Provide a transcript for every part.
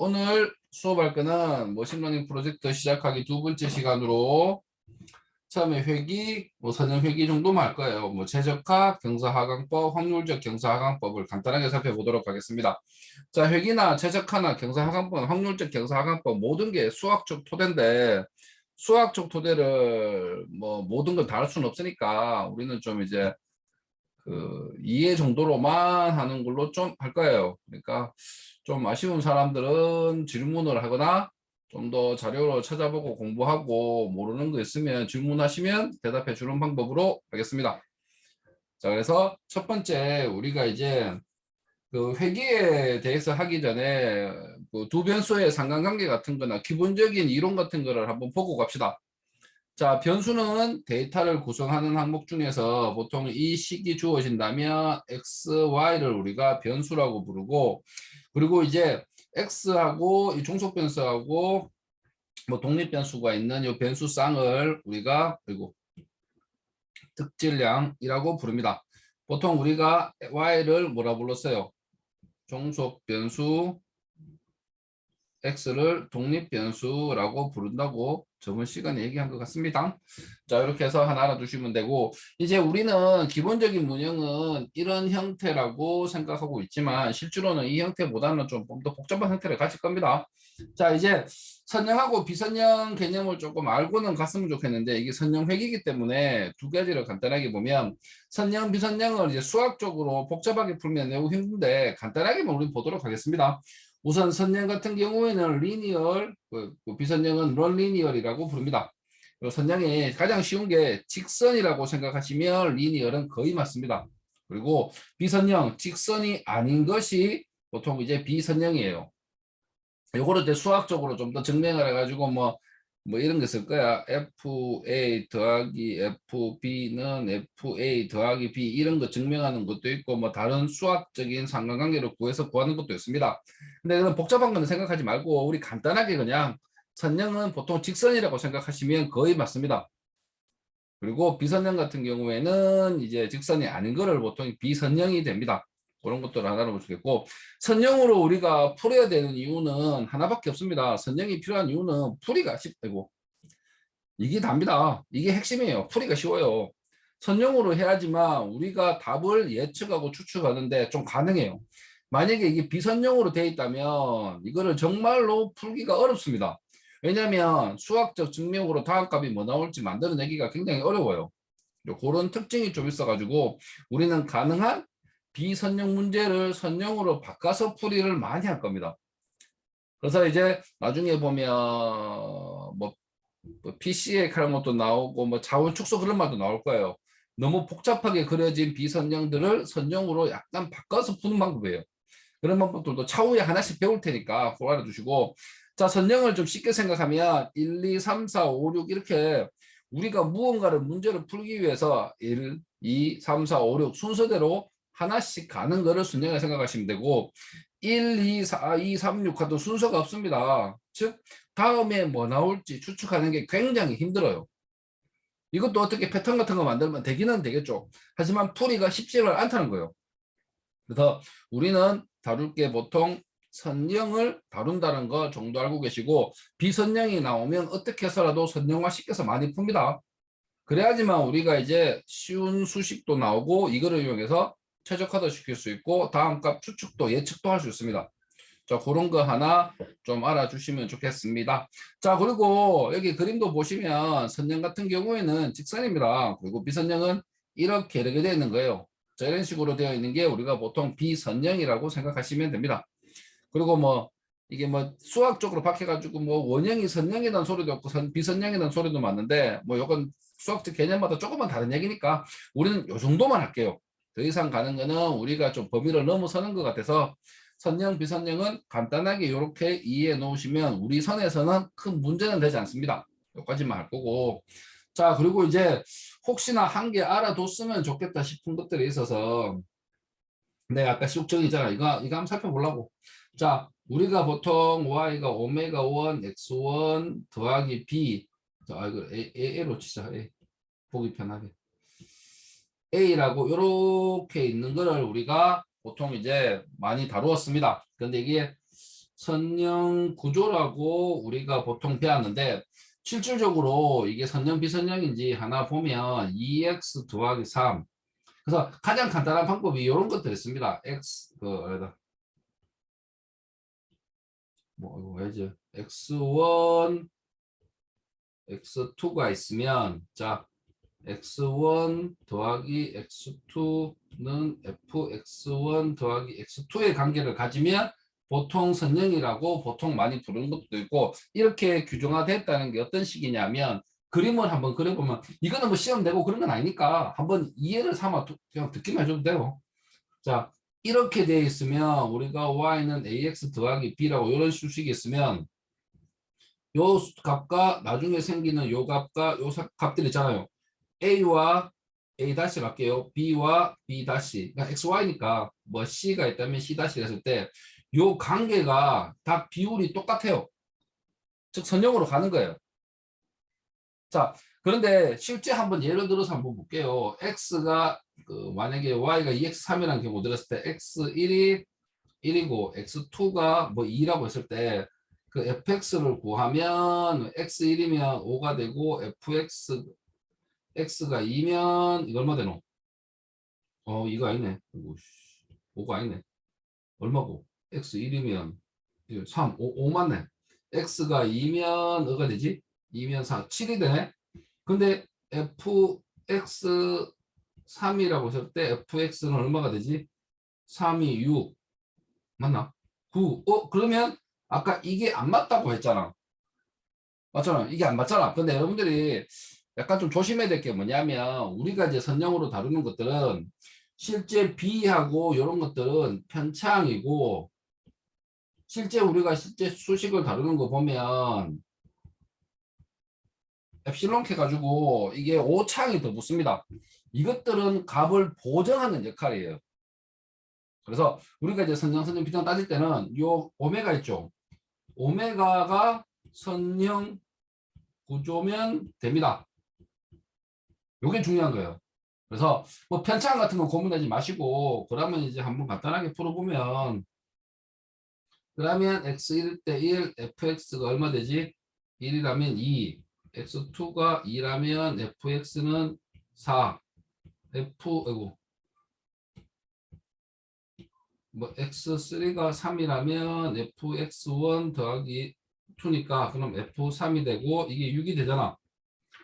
오늘 수업할 거는 머신러닝 프로젝트 시작하기 두 번째 시간으로 처음에 회귀, 선형 회귀 정도만 할 거예요. 최적화, 경사하강법, 확률적 경사하강법을 간단하게 살펴보도록 하겠습니다. 자, 회귀나 최적화나 경사하강법, 확률적 경사하강법 모든 게 수학적 토대인데 수학적 토대를 모든 걸 다 할 수는 없으니까 우리는 좀 이제 이해 정도로만 하는 걸로 좀 할 거예요. 그러니까 좀 아쉬운 사람들은 질문을 하거나 좀 더 자료를 찾아보고 공부하고 모르는 거 있으면 질문하시면 대답해 주는 방법으로 하겠습니다. 자, 그래서 첫 번째 우리가 이제 회계에 대해서 하기 전에 두 변수의 상관관계 같은 거나 기본적인 이론 같은 거를 한번 보고 갑시다. 자, 변수는 데이터를 구성하는 항목 중에서 보통 이 식이 주어진다면 x, y를 우리가 변수라고 부르고, 그리고 이제 x하고 이 종속 변수하고 독립 변수가 있는 이 변수 쌍을 우리가 그리고 특질량이라고 부릅니다. 보통 우리가 y를 뭐라 불렀어요? 종속 변수, x를 독립 변수라고 부른다고 저번 시간에 얘기한 것 같습니다. 자, 이렇게 해서 하나 알아두시면 되고, 이제 우리는 기본적인 문형은 이런 형태라고 생각하고 있지만 실제로는 이 형태보다는 좀 더 복잡한 형태를 가질 겁니다. 자, 이제 선형하고 비선형 개념을 조금 알고는 갔으면 좋겠는데, 이게 선형 회귀이기 때문에 두 가지를 간단하게 보면 선형, 비선형을 이제 수학적으로 복잡하게 풀면 매우 힘든데 간단하게만 우리 보도록 하겠습니다. 우선 선형 같은 경우에는 리니얼, 비선형은 넌리니얼이라고 부릅니다. 선형이 가장 쉬운 게 직선이라고 생각하시면 리니얼은 거의 맞습니다. 그리고 비선형, 직선이 아닌 것이 보통 이제 비선형이에요. 요거를 이제 수학적으로 좀 더 증명을 해가지고 이런 거 쓸 거야. FA 더하기 FB는 FA 더하기 B 이런 거 증명하는 것도 있고 다른 수학적인 상관관계를 구해서 구하는 것도 있습니다. 근데 그런 복잡한 거는 생각하지 말고 우리 간단하게 그냥 선형은 보통 직선이라고 생각하시면 거의 맞습니다. 그리고 비선형 같은 경우에는 이제 직선이 아닌 거를 보통 비선형이 됩니다. 그런 것들을 하나 알아보시겠고, 선형으로 우리가 풀어야 되는 이유는 하나밖에 없습니다. 선형이 필요한 이유는 풀이가 쉽고 이게 답니다. 이게 핵심이에요. 풀이가 쉬워요. 선형으로 해야지만 우리가 답을 예측하고 추측하는데 좀 가능해요. 만약에 이게 비선형으로 되어 있다면 이거를 정말로 풀기가 어렵습니다. 왜냐하면 수학적 증명으로 다음 값이 뭐 나올지 만들어내기가 굉장히 어려워요. 그런 특징이 좀 있어가지고 우리는 가능한 비선형 문제를 선형으로 바꿔서 풀이를 많이 할 겁니다. 그래서 이제 나중에 보면 PC에 그런 것도 나오고 자원 축소 그런 말도 나올 거예요. 너무 복잡하게 그려진 비선형들을 선형으로 약간 바꿔서 푸는 방법이에요. 그런 방법들도 차후에 하나씩 배울 테니까 그거 알아두시고, 자, 선형을 좀 쉽게 생각하면 1, 2, 3, 4, 5, 6 이렇게 우리가 무언가를 문제를 풀기 위해서 1, 2, 3, 4, 5, 6 순서대로 하나씩 가는 거를 선형을 생각하시면 되고, 1, 2, 4, 2, 3, 6 같은 순서가 없습니다. 즉 다음에 뭐 나올지 추측하는 게 굉장히 힘들어요. 이것도 어떻게 패턴 같은 거 만들면 되기는 되겠죠. 하지만 풀이가 쉽지를 않다는 거예요. 그래서 우리는 다룰 게 보통 선형을 다룬다는 거 정도 알고 계시고, 비선형이 나오면 어떻게 해서라도 선형화 시켜서 많이 풉니다. 그래야지만 우리가 이제 쉬운 수식도 나오고 이거를 이용해서 최적화도 시킬 수 있고 다음 값 추측도 예측도 할 수 있습니다. 자, 그런 거 하나 좀 알아주시면 좋겠습니다. 자, 그리고 여기 그림도 보시면 선형 같은 경우에는 직선입니다. 그리고 비선형은 이렇게 되어 있는 거예요. 자, 이런 식으로 되어 있는 게 우리가 보통 비선형이라고 생각하시면 됩니다. 그리고 이게 수학적으로 바뀌어가지고 원형이 선형이라는 소리도 없고 비선형이라는 소리도 맞는데 요건 수학적 개념마다 조금만 다른 얘기니까 우리는 요 정도만 할게요. 더 이상 가는 거는 우리가 좀 범위를 넘어서는 것 같아서 선형, 비선형은 간단하게 이렇게 이해해 놓으시면 우리 선에서는 큰 문제는 되지 않습니다. 여기까지만 할 거고. 자, 그리고 이제 혹시나 한 개 알아뒀으면 좋겠다 싶은 것들이 있어서 내가 아까 쑥정이잖아. 이거 한번 살펴보려고. 자, 우리가 보통 y가 오메가 1 x1 더하기 b. 자, 이거 a로 치자. A. 보기 편하게. a라고 이렇게 있는 거를 우리가 보통 이제 많이 다루었습니다. 근데 이게 선형 구조라고 우리가 보통 배웠는데 실질적으로 이게 선형 비선형인지 하나 보면 2x 더하기 3. 그래서 가장 간단한 방법이 이런 것들이 있습니다. x 뭐 이거 왜지? x1 x2가 있으면 자 x1 더하기 x2는 fx1 더하기 x2의 관계를 가지면 보통 선형이라고 보통 많이 부르는 것도 있고 이렇게 규정화됐다는 게 어떤 식이냐면 그림을 한번 그려보면 이거는 뭐 시험 내고 그런 건 아니니까 한번 이해를 삼아 그냥 듣기만 해줘도 돼요. 자 이렇게 되어 있으면 우리가 y는 ax 더하기 b라고 이런 수식이 있으면 요 값과 나중에 생기는 요 값과 요 값들이 있잖아요. A와 A 다시 갈게요. B와 B 다시. 그러니까 XY니까 뭐 C가 있다면 C 다시 했을 때 요 관계가 다 비율이 똑같아요. 즉 선형으로 가는 거예요. 자, 그런데 실제 한번 예를 들어서 한번 볼게요. X가 만약에 Y가 2X3이라는 경우 들었을 때 X1이 1이고 X2가 뭐 2라고 했을 때 그 fx를 구하면 x1이면 5가 되고 x가 2면 이거 얼마 되노? 이거 아니네. 5가 아니네. 얼마고? x1이면 3, 5 맞네. x가 2면 뭐가 되지? 2면 4, 7이 되네. 근데 fx3이라고 했을 때 fx는 얼마가 되지? 3이 6 맞나? 9. 그러면 아까 이게 안 맞다고 했잖아. 맞잖아. 이게 안 맞잖아. 근데 여러분들이 약간 좀 조심해야 될 게 뭐냐면 우리가 이제 선형으로 다루는 것들은 실제 B하고 이런 것들은 편차항이고 실제 우리가 실제 수식을 다루는 거 보면 엡실론 해가지고 이게 오차항이 더 붙습니다. 이것들은 값을 보정하는 역할이에요. 그래서 우리가 이제 선형, 비정 따질 때는 요 오메가 있죠. 오메가가 선형 구조면 됩니다. 요게 중요한 거예요. 그래서 뭐 편차항 같은 거 고민하지 마시고 그러면 이제 한번 간단하게 풀어보면 그러면 x1일 때 1, fx가 얼마 되지? 1이라면 2, x2가 2라면 fx는 4, 아이고 뭐 x3가 3이라면 fx1 더하기 2니까 그럼 f3이 되고 이게 6이 되잖아.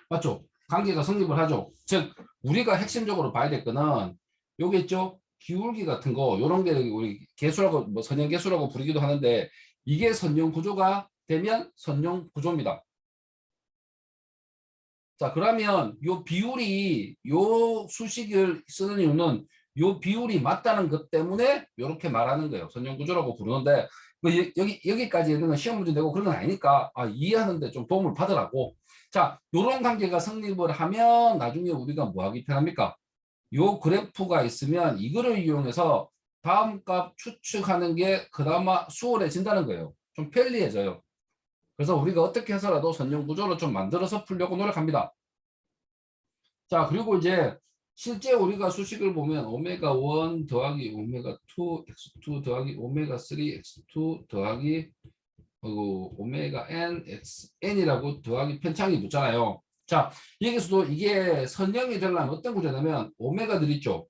맞죠? 관계가 성립을 하죠. 즉 우리가 핵심적으로 봐야 될 거는 요게 있죠. 기울기 같은 거 요런 게 우리 개수라고 뭐 선형 개수라고 부르기도 하는데 이게 선형 구조가 되면 선형 구조입니다. 자 그러면 요 비율이 요 수식을 쓰는 이유는 요 비율이 맞다는 것 때문에 이렇게 말하는 거예요. 선형 구조라고 부르는데 뭐 여기까지 있는 건 시험 문제 내고 그런 건 아니니까 이해하는데 좀 도움을 받으라고. 자, 요런 관계가 성립을 하면 나중에 우리가 뭐 하기 편합니까? 요 그래프가 있으면 이거를 이용해서 다음 값 추측하는 게 그나마 수월해진다는 거예요. 좀 편리해져요. 그래서 우리가 어떻게 해서라도 선형 구조를 좀 만들어서 풀려고 노력합니다. 자, 그리고 이제 실제 우리가 수식을 보면 오메가 1 더하기 오메가 2 x2 더하기 오메가 3 x2 더하기 오메가 n x n이라고 더하기 편차항이 붙잖아요. 자, 여기서도 이게 선형이 되려면 어떤 구조냐면 오메가들 있죠.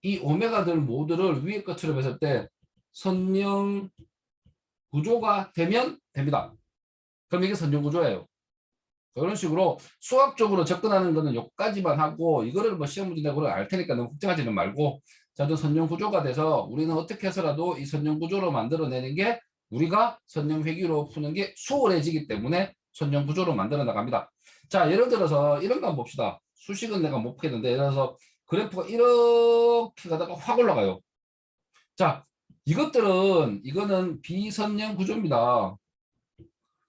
이 오메가들 모두를 위에 것처럼 했을 때 선형 구조가 되면 됩니다. 그럼 이게 선형 구조예요. 이런 식으로 수학적으로 접근하는 거는 여기까지만 하고 이거를 뭐 시험 문제 내고 알 테니까 너무 걱정하지는 말고 자도 선형 구조가 돼서 우리는 어떻게 해서라도 이 선형 구조로 만들어내는 게 우리가 선형 회귀로 푸는 게 수월해지기 때문에 선형 구조로 만들어 나갑니다. 자 예를 들어서 이런 거 한번 봅시다. 수식은 내가 못 푸겠는데 예를 들어서 그래프가 이렇게 가다가 확 올라가요. 자 이거는 비선형 구조입니다.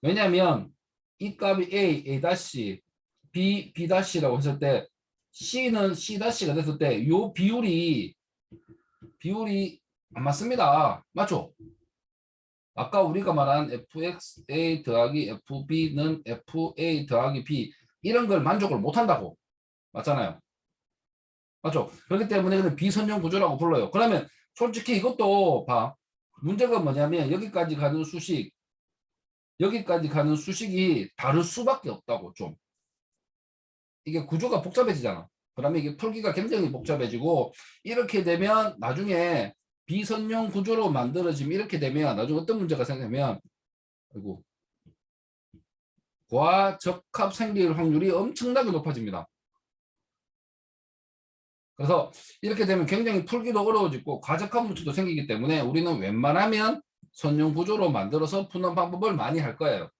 왜냐하면 이 값이 A 다시, B 다시라고 했을 때 C는 C 다시가 됐을 때 요 비율이 안 맞습니다. 맞죠? 아까 우리가 말한 fxa 더하기 fb는 fa 더하기 b 이런 걸 만족을 못 한다고. 맞잖아요. 맞죠? 그렇기 때문에 비선형 구조라고 불러요. 그러면 솔직히 이것도 봐. 문제가 뭐냐면 여기까지 가는 수식이 다를 수밖에 없다고. 좀 이게 구조가 복잡해지잖아. 그러면 이게 풀기가 굉장히 복잡해지고, 이렇게 되면 나중에 비선용 구조로 만들어지면, 이렇게 되면 나중에 어떤 문제가 생기냐면, 아이고, 과적합 생길 확률이 엄청나게 높아집니다. 그래서 이렇게 되면 굉장히 풀기도 어려워지고 과적합 문제도 생기기 때문에 우리는 웬만하면 선용 구조로 만들어서 푸는 방법을 많이 할 거예요.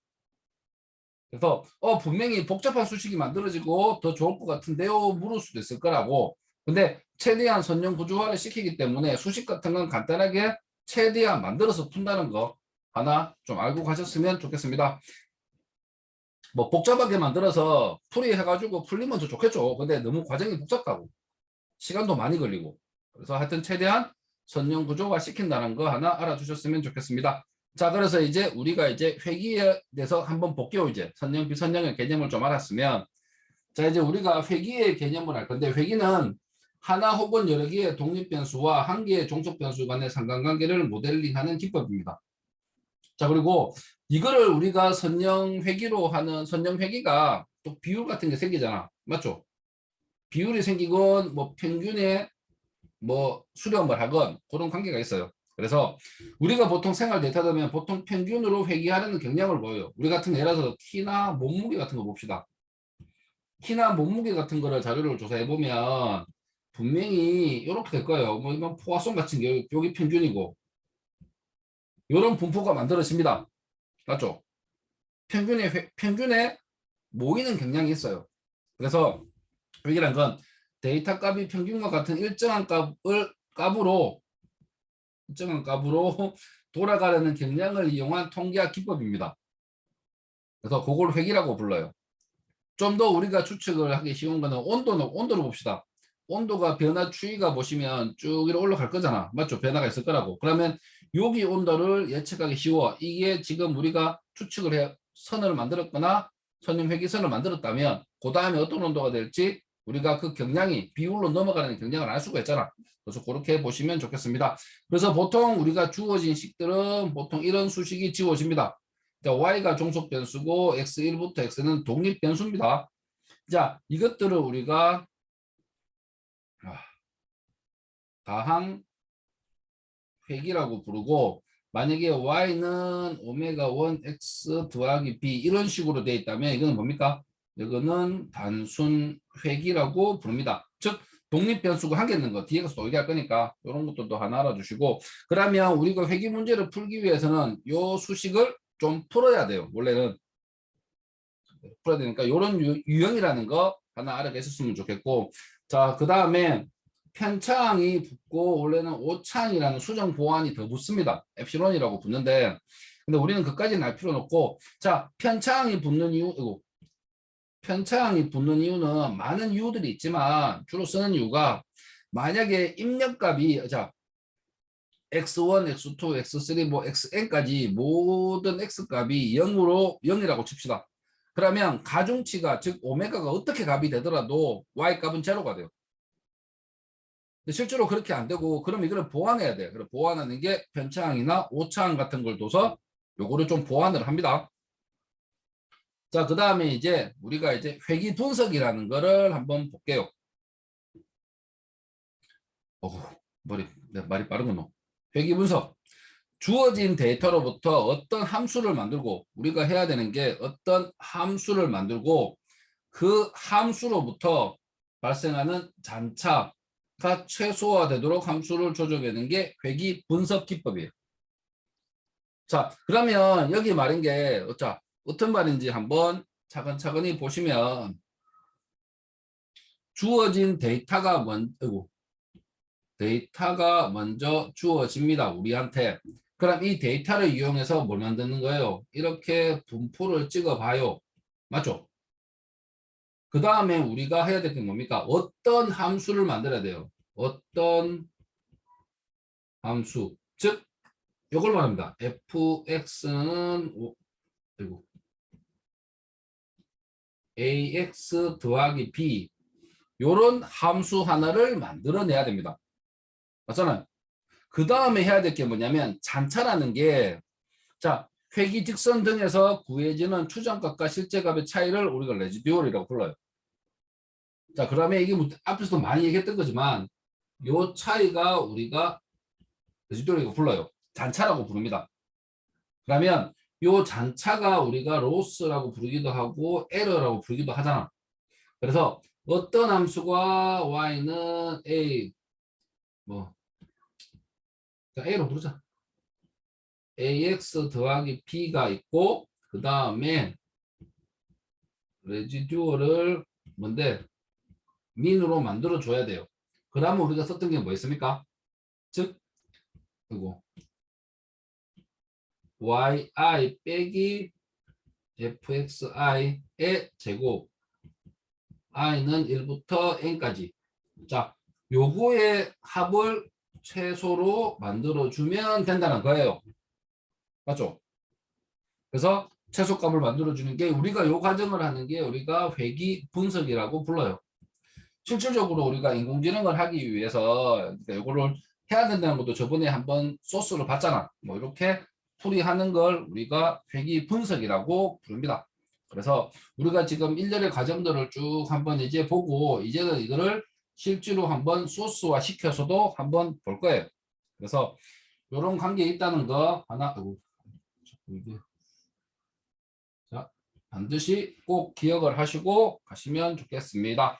그래서 분명히 복잡한 수식이 만들어지고 더 좋을 것 같은데요, 물을 수도 있을 거라고. 근데 최대한 선형 구조화를 시키기 때문에 수식 같은 건 간단하게 최대한 만들어서 푼다는 거 하나 좀 알고 가셨으면 좋겠습니다. 뭐 복잡하게 만들어서 풀이해가지고 풀리면 더 좋겠죠. 근데 너무 과정이 복잡하고 시간도 많이 걸리고, 그래서 하여튼 최대한 선형 구조화 시킨다는 거 하나 알아주셨으면 좋겠습니다. 자, 그래서 이제 우리가 이제 회기에 대해서 한번 볼게요. 이제 선형 비선형의 개념을 좀 알았으면, 자, 이제 우리가 회기의 개념을 할 건데, 회기는 하나 혹은 여러 개의 독립 변수와 한 개의 종속 변수 간의 상관관계를 모델링하는 기법입니다. 자, 그리고 이거를 우리가 선형 회기로 하는, 선형 회기가 또 비율 같은 게 생기잖아. 맞죠? 비율이 생기건 뭐 평균의 뭐 수렴을 하건 그런 관계가 있어요. 그래서 우리가 보통 생활 데이터 보면 보통 평균으로 회귀하려는 경향을 보여요. 우리 같은 예를 들어서 키나 몸무게 같은 거 봅시다. 키나 몸무게 같은 거를 자료를 조사해 보면 분명히 이렇게 될 거예요. 뭐 이건 포화송 같은 게 여기 평균이고 이런 분포가 만들어집니다. 맞죠? 평균에 모이는 경향이 있어요. 그래서 회귀란 건 데이터 값이 평균과 같은 값으로 일정한 값으로 돌아가려는 경향을 이용한 통계학 기법입니다. 그래서 그걸 회기라고 불러요. 좀 더 우리가 추측을 하기 쉬운 거는 온도를 봅시다. 온도가 변화 추이가 보시면 쭉 이렇게 올라갈 거잖아. 맞죠? 변화가 있을 거라고. 그러면 여기 온도를 예측하기 쉬워. 이게 지금 우리가 추측을 해 선을 만들었거나 선형 회기선을 만들었다면 그 다음에 어떤 온도가 될지 우리가 그 경향이 비율로 넘어가는 경향을 알 수가 있잖아. 그래서 그렇게 보시면 좋겠습니다. 그래서 보통 우리가 주어진 식들은 보통 이런 수식이 지워집니다. y가 종속 변수고 x1부터 x는 독립 변수입니다. 자, 이것들을 우리가 다항 회기라고 부르고, 만약에 y는 오메가 1 x 더하기 b 이런 식으로 되어 있다면 이거는 뭡니까? 이거는 단순 회기라고 부릅니다. 즉 독립 변수가 한 개 있는 거 뒤에 가서 또 얘기할 거니까 이런 것도 하나 알아주시고, 그러면 우리가 회기 문제를 풀기 위해서는 요 수식을 좀 풀어야 돼요. 원래는 풀어야 되니까 이런 유형이라는 거 하나 알아계셨으면 좋겠고, 자, 그 다음에 편차항이 붙고 원래는 오차항이라는 수정 보완이 더 붙습니다. 엡실론이라고 붙는데, 근데 우리는 그까지는 알 필요는 없고, 자, 편차항이 붙는 이유는 많은 이유들이 있지만 주로 쓰는 이유가, 만약에 입력값이 자 x1, x2, x3, 뭐 xn까지 모든 x값이 0이라고 칩시다. 그러면 가중치가 즉 오메가가 어떻게 값이 되더라도 y값은 제로가 돼요. 근데 실제로 그렇게 안 되고, 그럼 이거를 보완해야 돼. 그럼 보완하는 게 편차항이나 오차항 같은 걸 둬서 요거를 좀 보완을 합니다. 자, 그 다음에 이제 우리가 이제 회귀 분석이라는 거를 한번 볼게요. 말이 빠르구나. 회귀 분석. 주어진 데이터로부터 어떤 함수를 만들고, 우리가 해야 되는 게 어떤 함수를 만들고 그 함수로부터 발생하는 잔차가 최소화되도록 함수를 조정하는 게 회귀 분석 기법이에요. 자, 그러면 여기 말인 게 어떤 말인지 한번 차근차근히 보시면, 주어진 데이터가 먼저 주어집니다. 우리한테. 그럼 이 데이터를 이용해서 뭘 만드는 거예요? 이렇게 분포를 찍어봐요. 맞죠? 그 다음에 우리가 해야 될 게 뭡니까? 어떤 함수를 만들어야 돼요? 어떤 함수. 즉, 이걸 말합니다. fx는 ax 더하기 b, 요런 함수 하나를 만들어내야 됩니다. 맞잖아요. 그 다음에 해야 될 게 뭐냐면 잔차라는 게, 자, 회기 직선 등에서 구해지는 추정값과 실제값의 차이를 우리가 레지듀얼이라고 불러요. 자, 그러면 이게 앞에서도 많이 얘기했던 거지만 요 차이가 우리가 레지듀얼이라고 불러요. 잔차라고 부릅니다. 그러면 요 잔차가 우리가 로스라고 부르기도 하고 에러라고 부르기도 하잖아. 그래서 어떤 함수가 y는 a 뭐 자, a로 부르자. ax 더하기 b가 있고 그 다음에 레지듀얼을 뭔데 민으로 만들어 줘야 돼요. 그러면 우리가 썼던 게 뭐였습니까? 즉 이거 yi 빼기 fxi의 제곱 i는 1부터 n까지. 자, 요거의 합을 최소로 만들어주면 된다는 거예요. 맞죠? 그래서 최소값을 만들어주는 게 우리가 요 과정을 하는 게 우리가 회귀 분석이라고 불러요. 실질적으로 우리가 인공지능을 하기 위해서 요거를 해야 된다는 것도 저번에 한번 소스를 봤잖아. 뭐 이렇게 풀이하는 걸 우리가 회귀 분석이라고 부릅니다. 그래서 우리가 지금 일련의 과정들을 쭉 한번 이제 보고 이제는 이거를 실제로 한번 소스화 시켜서도 한번 볼 거예요. 그래서 이런 관계에 있다는 거 하나, 자, 반드시 꼭 기억을 하시고 가시면 좋겠습니다.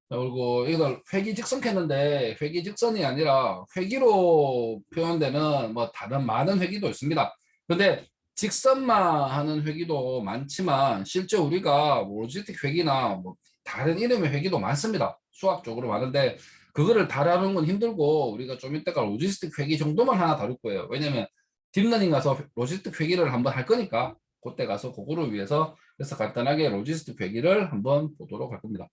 그리고 이걸 회기직선했는데 회기직선이 아니라 회기로 표현되는 뭐 다른 많은 회기도 있습니다. 근데 직선만 하는 회기도 많지만 실제 우리가 로지스틱 회기나 뭐 다른 이름의 회기도 많습니다. 수학적으로 많은데 그거를 다루는 건 힘들고 우리가 좀 이따가 로지스틱 회기 정도만 하나 다룰 거예요. 왜냐면 딥러닝 가서 로지스틱 회기를 한번 할 거니까 그때 가서 그거를 위해서 그래서 간단하게 로지스틱 회기를 한번 보도록 할 겁니다.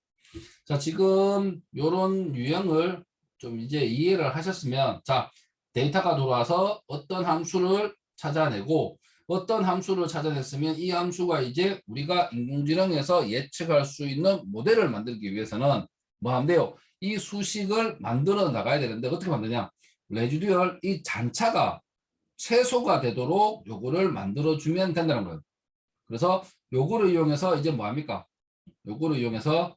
자, 지금 요런 유형을 좀 이제 이해를 하셨으면, 자, 데이터가 들어와서 어떤 함수를 찾아내고, 어떤 함수를 찾아냈으면 이 함수가 이제 우리가 인공지능에서 예측할 수 있는 모델을 만들기 위해서는 뭐 하면 돼요? 이 수식을 만들어 나가야 되는데 어떻게 만드냐? 레지듀얼 이 잔차가 최소가 되도록 요거를 만들어 주면 된다는 거예요. 그래서 요거를 이용해서 이제 뭐 합니까? 요거를 이용해서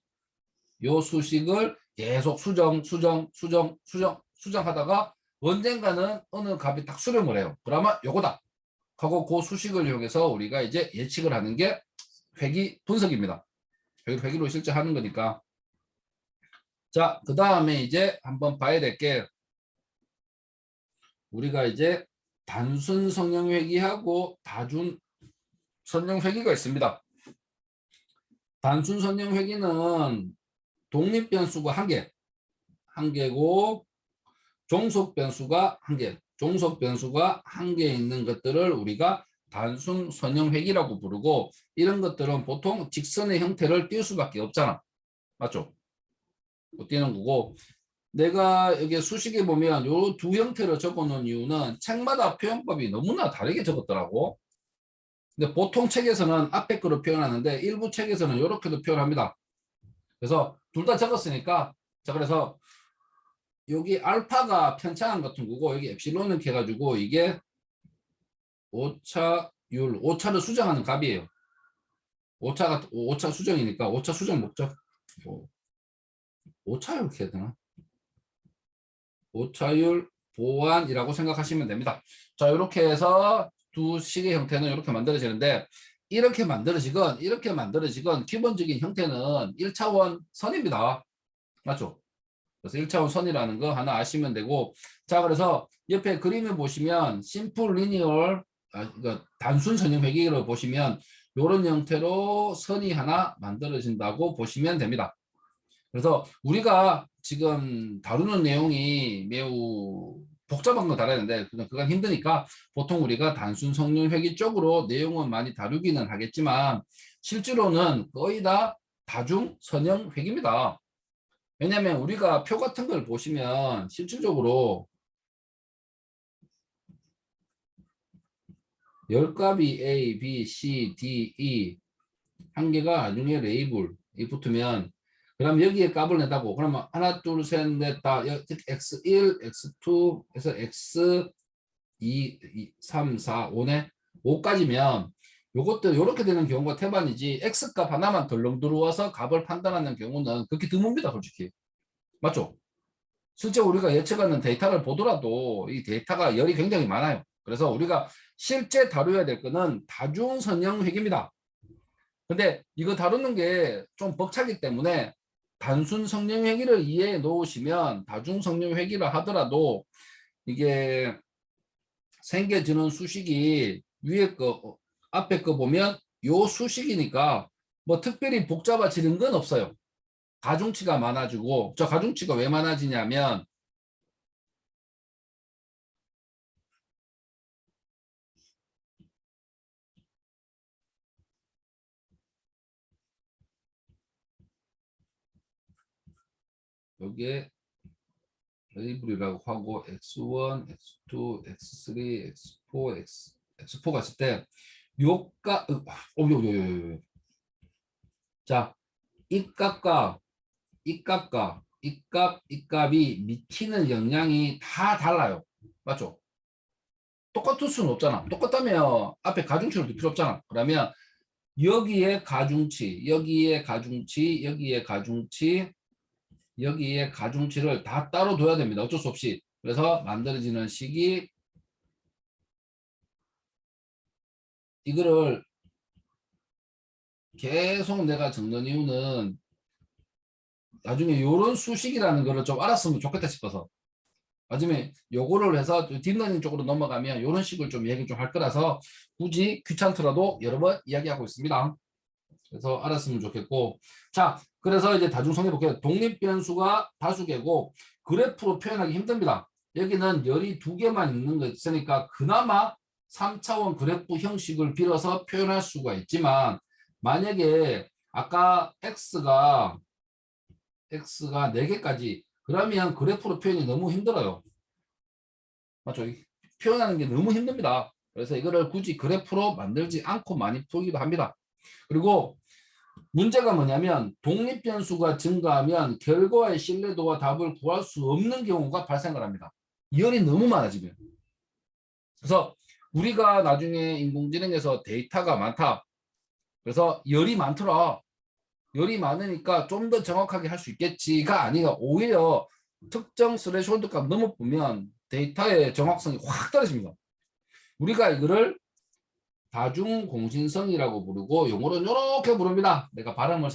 요 수식을 계속 수정하다가 언젠가는 어느 값이 딱 수렴을 해요. 그러면 요거다 하고 그 수식을 이용해서 우리가 이제 예측을 하는 게 회귀 분석입니다. 회귀로 실제 하는 거니까. 자, 그 다음에 이제 한번 봐야 될 게 우리가 이제 단순 성형 회귀하고 다중 선형 회귀가 있습니다. 단순 선형 회귀는 독립 변수가 한 개고 종속 변수가 한 개, 종속 변수가 한 개 있는 것들을 우리가 단순 선형 회귀라고 부르고 이런 것들은 보통 직선의 형태를 띄울 수밖에 없잖아. 맞죠? 못 띄는 거고 내가 여기 수식에 보면 요 두 형태를 적어 놓은 이유는 책마다 표현법이 너무나 다르게 적었더라고. 근데 보통 책에서는 앞에 거로 표현하는데 일부 책에서는 이렇게도 표현합니다. 그래서 둘 다 적었으니까 자 그래서 여기 알파가 편차감 같은 거고 여기 엡실론은 이렇게 해가지고 이게 오차율, 오차를 수정하는 값이에요. 오차 수정이니까 오차 수정 목적 오차율 이렇게 해야 되나? 오차율 보완이라고 생각하시면 됩니다. 자 이렇게 해서 두 식의 형태는 이렇게 만들어지는데 이렇게 만들어지건 기본적인 형태는 1차원 선입니다. 맞죠? 그래서 1차원 선이라는 거 하나 아시면 되고 자 그래서 옆에 그림을 보시면 심플 리니얼 그러니까 단순 선형 회귀를 보시면 이런 형태로 선이 하나 만들어진다고 보시면 됩니다. 그래서 우리가 지금 다루는 내용이 매우 복잡한 거 다루는데 그건 힘드니까 보통 우리가 단순 성형 회귀 쪽으로 내용은 많이 다루기는 하겠지만 실제로는 거의 다 다중 선형 회귀입니다. 왜냐면 우리가 표 같은 걸 보시면 실질적으로 열값이 A, B, C, D, E 한 개가 나중에 레이블이 붙으면 그럼 여기에 값을 낸다고. 그러면 하나, 둘, 셋, 넷, 다 x1, x2, 해서 x2, 3, 4, 5네. 5까지면 요것들 요렇게 되는 경우가 태반이지 x값 하나만 덜렁 들어와서 값을 판단하는 경우는 그렇게 드뭅니다, 솔직히. 맞죠? 실제 우리가 예측하는 데이터를 보더라도 이 데이터가 열이 굉장히 많아요. 그래서 우리가 실제 다루어야 될 거는 다중선형 회계입니다. 근데 이거 다루는 게 좀 벅차기 때문에 단순 성령 회계를 이해해 놓으시면 다중 성령 회계를 하더라도 이게 생겨지는 수식이 위에 거 앞에 거 보면 요 수식이니까 뭐 특별히 복잡해지는 건 없어요. 가중치가 많아지고 저 가중치가 왜 많아지냐면 여기에 레이블이라고 하고 x1, x2, x3, x4, x4 갔을 때 요가 자, 이 값과 이 값과 이 값, 이 값이 미치는 영향이 다 달라요. 맞죠? 똑같을 수는 없잖아. 똑같다면 앞에 가중치도 필요 없잖아. 그러면 여기에 가중치, 여기에 가중치, 여기에 가중치, 여기에 가중치를 다 따로 둬야 됩니다. 어쩔 수 없이. 그래서 만들어지는 식이 이거를 계속 내가 적는 이유는 나중에 이런 수식이라는 거를 좀 알았으면 좋겠다 싶어서 나중에 요거를 해서 딥러닝 쪽으로 넘어가면 이런 식을 좀 얘기 좀 할 거라서 굳이 귀찮더라도 여러 번 이야기하고 있습니다. 그래서 알았으면 좋겠고 자 그래서 이제 다중성립 볼게요. 독립변수가 다수개고 그래프로 표현하기 힘듭니다. 여기는 열이 두 개만 있는 거 있으니까 그나마 3차원 그래프 형식을 빌어서 표현할 수가 있지만 만약에 아까 x가 4개까지 그러면 그래프로 표현이 너무 힘들어요. 맞죠? 표현하는 게 너무 힘듭니다. 그래서 이거를 굳이 그래프로 만들지 않고 많이 풀기도 합니다. 그리고 문제가 뭐냐면 독립변수가 증가하면 결과의 신뢰도와 답을 구할 수 없는 경우가 발생을 합니다. 열이 너무 많아지면. 그래서 우리가 나중에 인공지능에서 데이터가 많다. 그래서 열이 많더라. 열이 많으니까 좀 더 정확하게 할 수 있겠지가 아니라 오히려 특정 스레시홀드 값 넘어보면 데이터의 정확성이 확 떨어집니다. 우리가 이거를 다중공신성이라고 부르고 용어로는 이렇게 부릅니다. 내가 발음을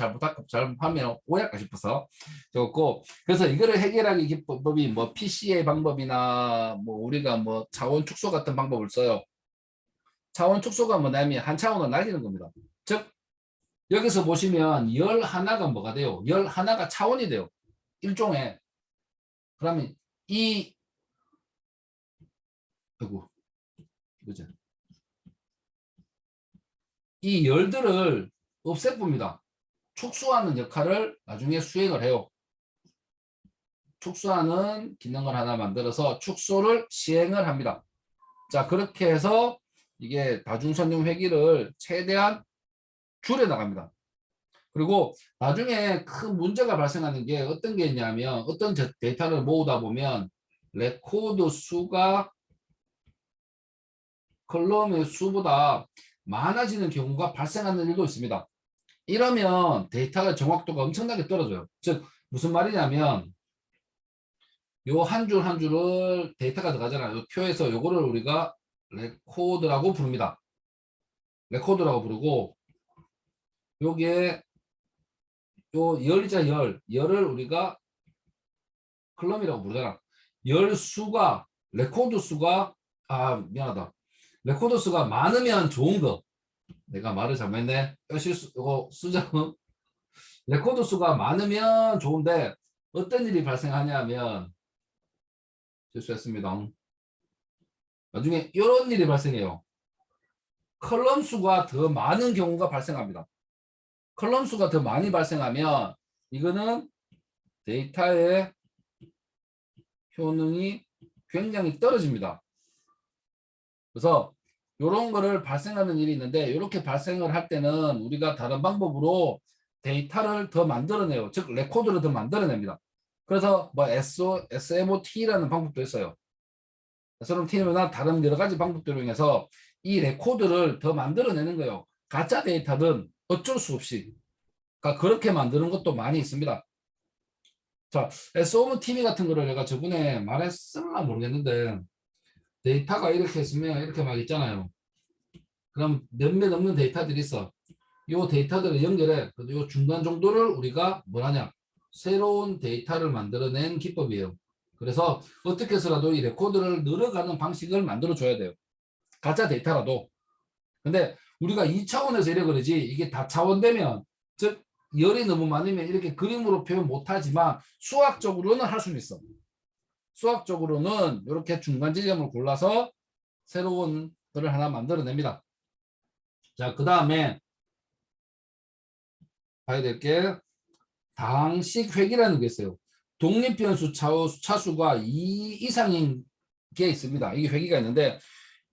잘못하면 오해할까 싶어서 적었고 그래서 이거를 해결하기 기법이 뭐 PCA 방법이나 뭐 우리가 뭐 차원 축소 같은 방법을 써요. 차원 축소가 뭐냐면 한 차원을 날리는 겁니다. 즉 여기서 보시면 열 하나가 뭐가 돼요? 열 하나가 차원이 돼요. 일종의 그러면 이 아이고 그죠? 이 열들을 없애봅니다. 축소하는 역할을 나중에 수행을 해요. 축소하는 기능을 하나 만들어서 축소를 시행을 합니다. 자, 그렇게 해서 이게 다중선형 회기를 최대한 줄여나갑니다. 그리고 나중에 큰 문제가 발생하는 게 어떤 게 있냐면 어떤 데이터를 모으다 보면 레코드 수가 컬럼의 수보다 많아지는 경우가 발생하는 일도 있습니다. 이러면 데이터의 정확도가 엄청나게 떨어져요. 즉 무슨 말이냐면 요 한 줄 한 줄을 데이터가 들어가잖아요. 요 표에서 요거를 우리가 레코드라고 부릅니다. 레코드라고 부르고 요게 요 열이자 열을 우리가 컬럼이라고 부르잖아. 열 수가 레코드 수가 미안하다. 레코드 수가 많으면 좋은 거. 내가 말을 잘못했네. 실수 이거 수정은 레코드 수가 많으면 좋은데 어떤 일이 발생하냐면 실수했습니다. 나중에 이런 일이 발생해요. 컬럼 수가 더 많은 경우가 발생합니다. 컬럼 수가 더 많이 발생하면 이거는 데이터의 효능이 굉장히 떨어집니다. 그래서 이런 거를 발생하는 일이 있는데 이렇게 발생을 할 때는 우리가 다른 방법으로 데이터를 더 만들어내요. 즉 레코드를 더 만들어냅니다. 그래서 뭐 SMOT라는 방법도 있어요. SMOT나 다른 여러 가지 방법들을 이용해서 이 레코드를 더 만들어내는 거예요. 가짜 데이터든 어쩔 수 없이. 그러니까 그렇게 만드는 것도 많이 있습니다. 자, SOMTV 같은 거를 내가 저번에 말했었나 모르겠는데 데이터가 이렇게 있으면 이렇게 막 있잖아요. 그럼 몇몇 없는 데이터들이 있어. 이 데이터들을 연결해. 이 중간 정도를 우리가 뭐하냐? 새로운 데이터를 만들어낸 기법이에요. 그래서 어떻게 해서라도 이 레코드를 늘어가는 방식을 만들어 줘야 돼요. 가짜 데이터라도. 근데 우리가 2차원에서 이래 그러지 이게 다차원 되면 즉 열이 너무 많으면 이렇게 그림으로 표현 못하지만 수학적으로는 할 수는 있어. 수학적으로는 이렇게 중간 지점을 골라서 새로운 거를 하나 만들어냅니다. 자, 그 다음에 봐야 될 게 다항식 회귀라는 게 있어요. 독립변수 차수가 2 이상인 게 있습니다. 이게 회귀가 있는데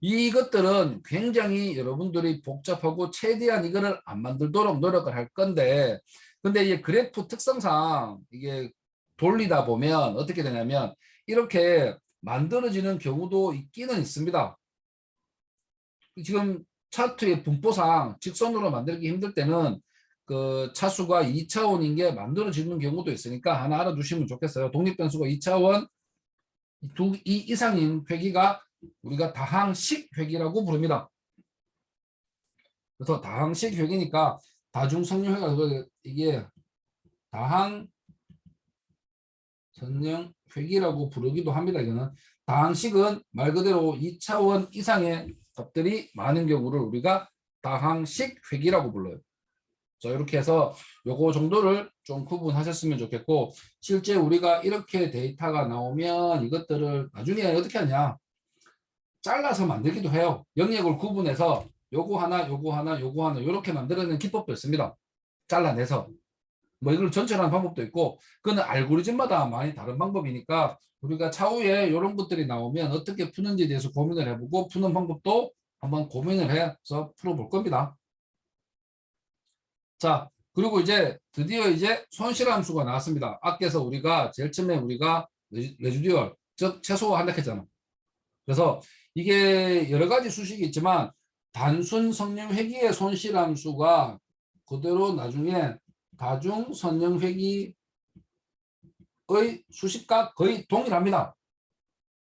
이것들은 굉장히 여러분들이 복잡하고 최대한 이거를 안 만들도록 노력을 할 건데 근데 이 그래프 특성상 이게 돌리다 보면 어떻게 되냐면 이렇게 만들어지는 경우도 있기는 있습니다. 지금 차트의 분포상 직선으로 만들기 힘들 때는 그 차수가 2차원인 게 만들어지는 경우도 있으니까 하나 알아두시면 좋겠어요. 독립변수가 2차원 2 이상인 회귀가 우리가 다항식 회귀라고 부릅니다. 그래서 다항식 회귀니까 다중성령회가 이게 다항 선형 회귀라고 부르기도 합니다. 이거는 다항식은 말 그대로 2차원 이상의 값들이 많은 경우를 우리가 다항식 회귀라고 불러요. 자, 이렇게 해서 요거 정도를 좀 구분하셨으면 좋겠고 실제 우리가 이렇게 데이터가 나오면 이것들을 나중에 어떻게 하냐 잘라서 만들기도 해요. 영역을 구분해서 요거 하나 요거 하나 요거 하나 이렇게 만들어내는 기법도 있습니다. 잘라내서 뭐 이걸 전체로 하는 방법도 있고 그거는 알고리즘마다 많이 다른 방법이니까 우리가 차후에 이런 것들이 나오면 어떻게 푸는지에 대해서 고민을 해보고 푸는 방법도 한번 고민을 해서 풀어볼 겁니다. 자, 그리고 이제 드디어 이제 손실함수가 나왔습니다. 앞에서 우리가 제일 처음에 우리가 레지듀얼 즉 최소화한다 했잖아. 그래서 이게 여러 가지 수식이 있지만 단순 성령 회귀의 손실함수가 그대로 나중에 다중 선형 회귀의 수식과 거의 동일합니다.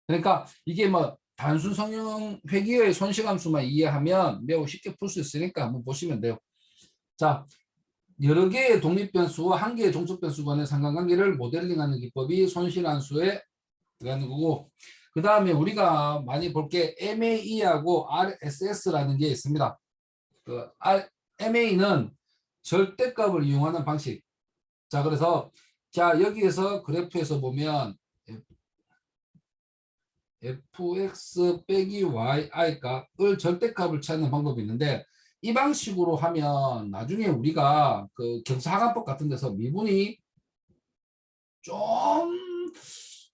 그러니까 이게 뭐 단순 성형 회귀의 손실함수만 이해하면 매우 쉽게 풀 수 있으니까 한번 보시면 돼요. 자, 여러 개의 독립변수와 한 개의 종속변수 간의 상관관계를 모델링하는 기법이 손실함수에 들어가는 거고 그 다음에 우리가 많이 볼 게 MAE하고 RSS라는 게 있습니다. 그 MA는 절대값을 이용하는 방식. 자, 그래서 자 여기에서 그래프에서 보면 fx 빼기 yi 값을 절대값을 찾는 방법이 있는데 이 방식으로 하면 나중에 우리가 그 경사하간법 같은 데서 미분이 좀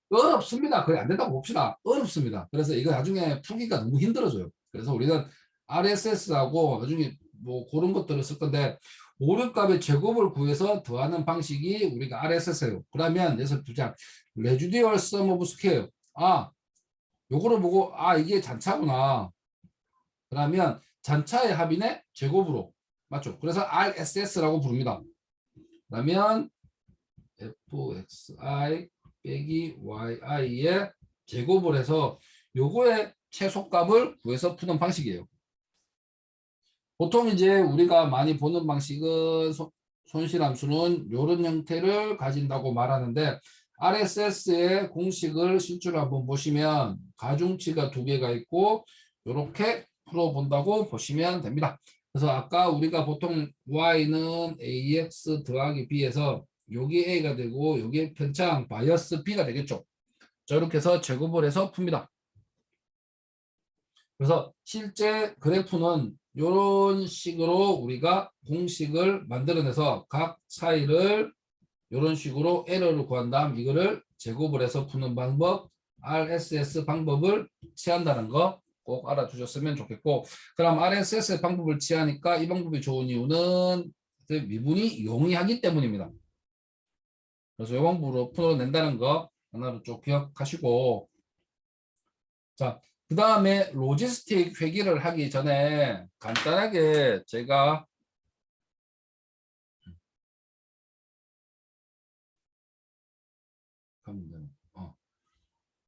어렵습니다. 거의 안 된다고 봅시다. 어렵습니다. 그래서 이거 나중에 풀기가 너무 힘들어져요. 그래서 우리는 RSS하고 나중에 뭐 그런 것들을 쓸 건데 오류값의 제곱을 구해서 더하는 방식이 우리가 RSS예요. 그러면 여기서 두자 레지듀얼 썸 오브 스퀘어 요거를 보고 이게 잔차구나. 그러면 잔차의 합인의 제곱으로 맞죠? 그래서 RSS라고 부릅니다. 그러면 fxi 빼기 yi의 제곱을 해서 요거의 최소값을 구해서 푸는 방식이에요. 보통 이제 우리가 많이 보는 방식은 손실함수는 이런 형태를 가진다고 말하는데 RSS의 공식을 실제로 한번 보시면 가중치가 2개가 있고 이렇게 풀어본다고 보시면 됩니다. 그래서 아까 우리가 보통 y는 ax 더하기 b에서 여기 a가 되고 여기 편차항 바이어스 b가 되겠죠. 자, 이렇게 해서 제곱을 해서 풉니다. 그래서 실제 그래프는 이런 식으로 우리가 공식을 만들어내서 각 차이를 이런 식으로 에러를 구한 다음 이거를 제곱을 해서 푸는 방법 RSS 방법을 취한다는 거 꼭 알아두셨으면 좋겠고 그럼 RSS 방법을 취하니까 이 방법이 좋은 이유는 미분이 용이하기 때문입니다. 그래서 요방부로 풀어낸다는 거 하나로 쭉 기억하시고, 자, 그 다음에 로지스틱 회계를 하기 전에 간단하게 제가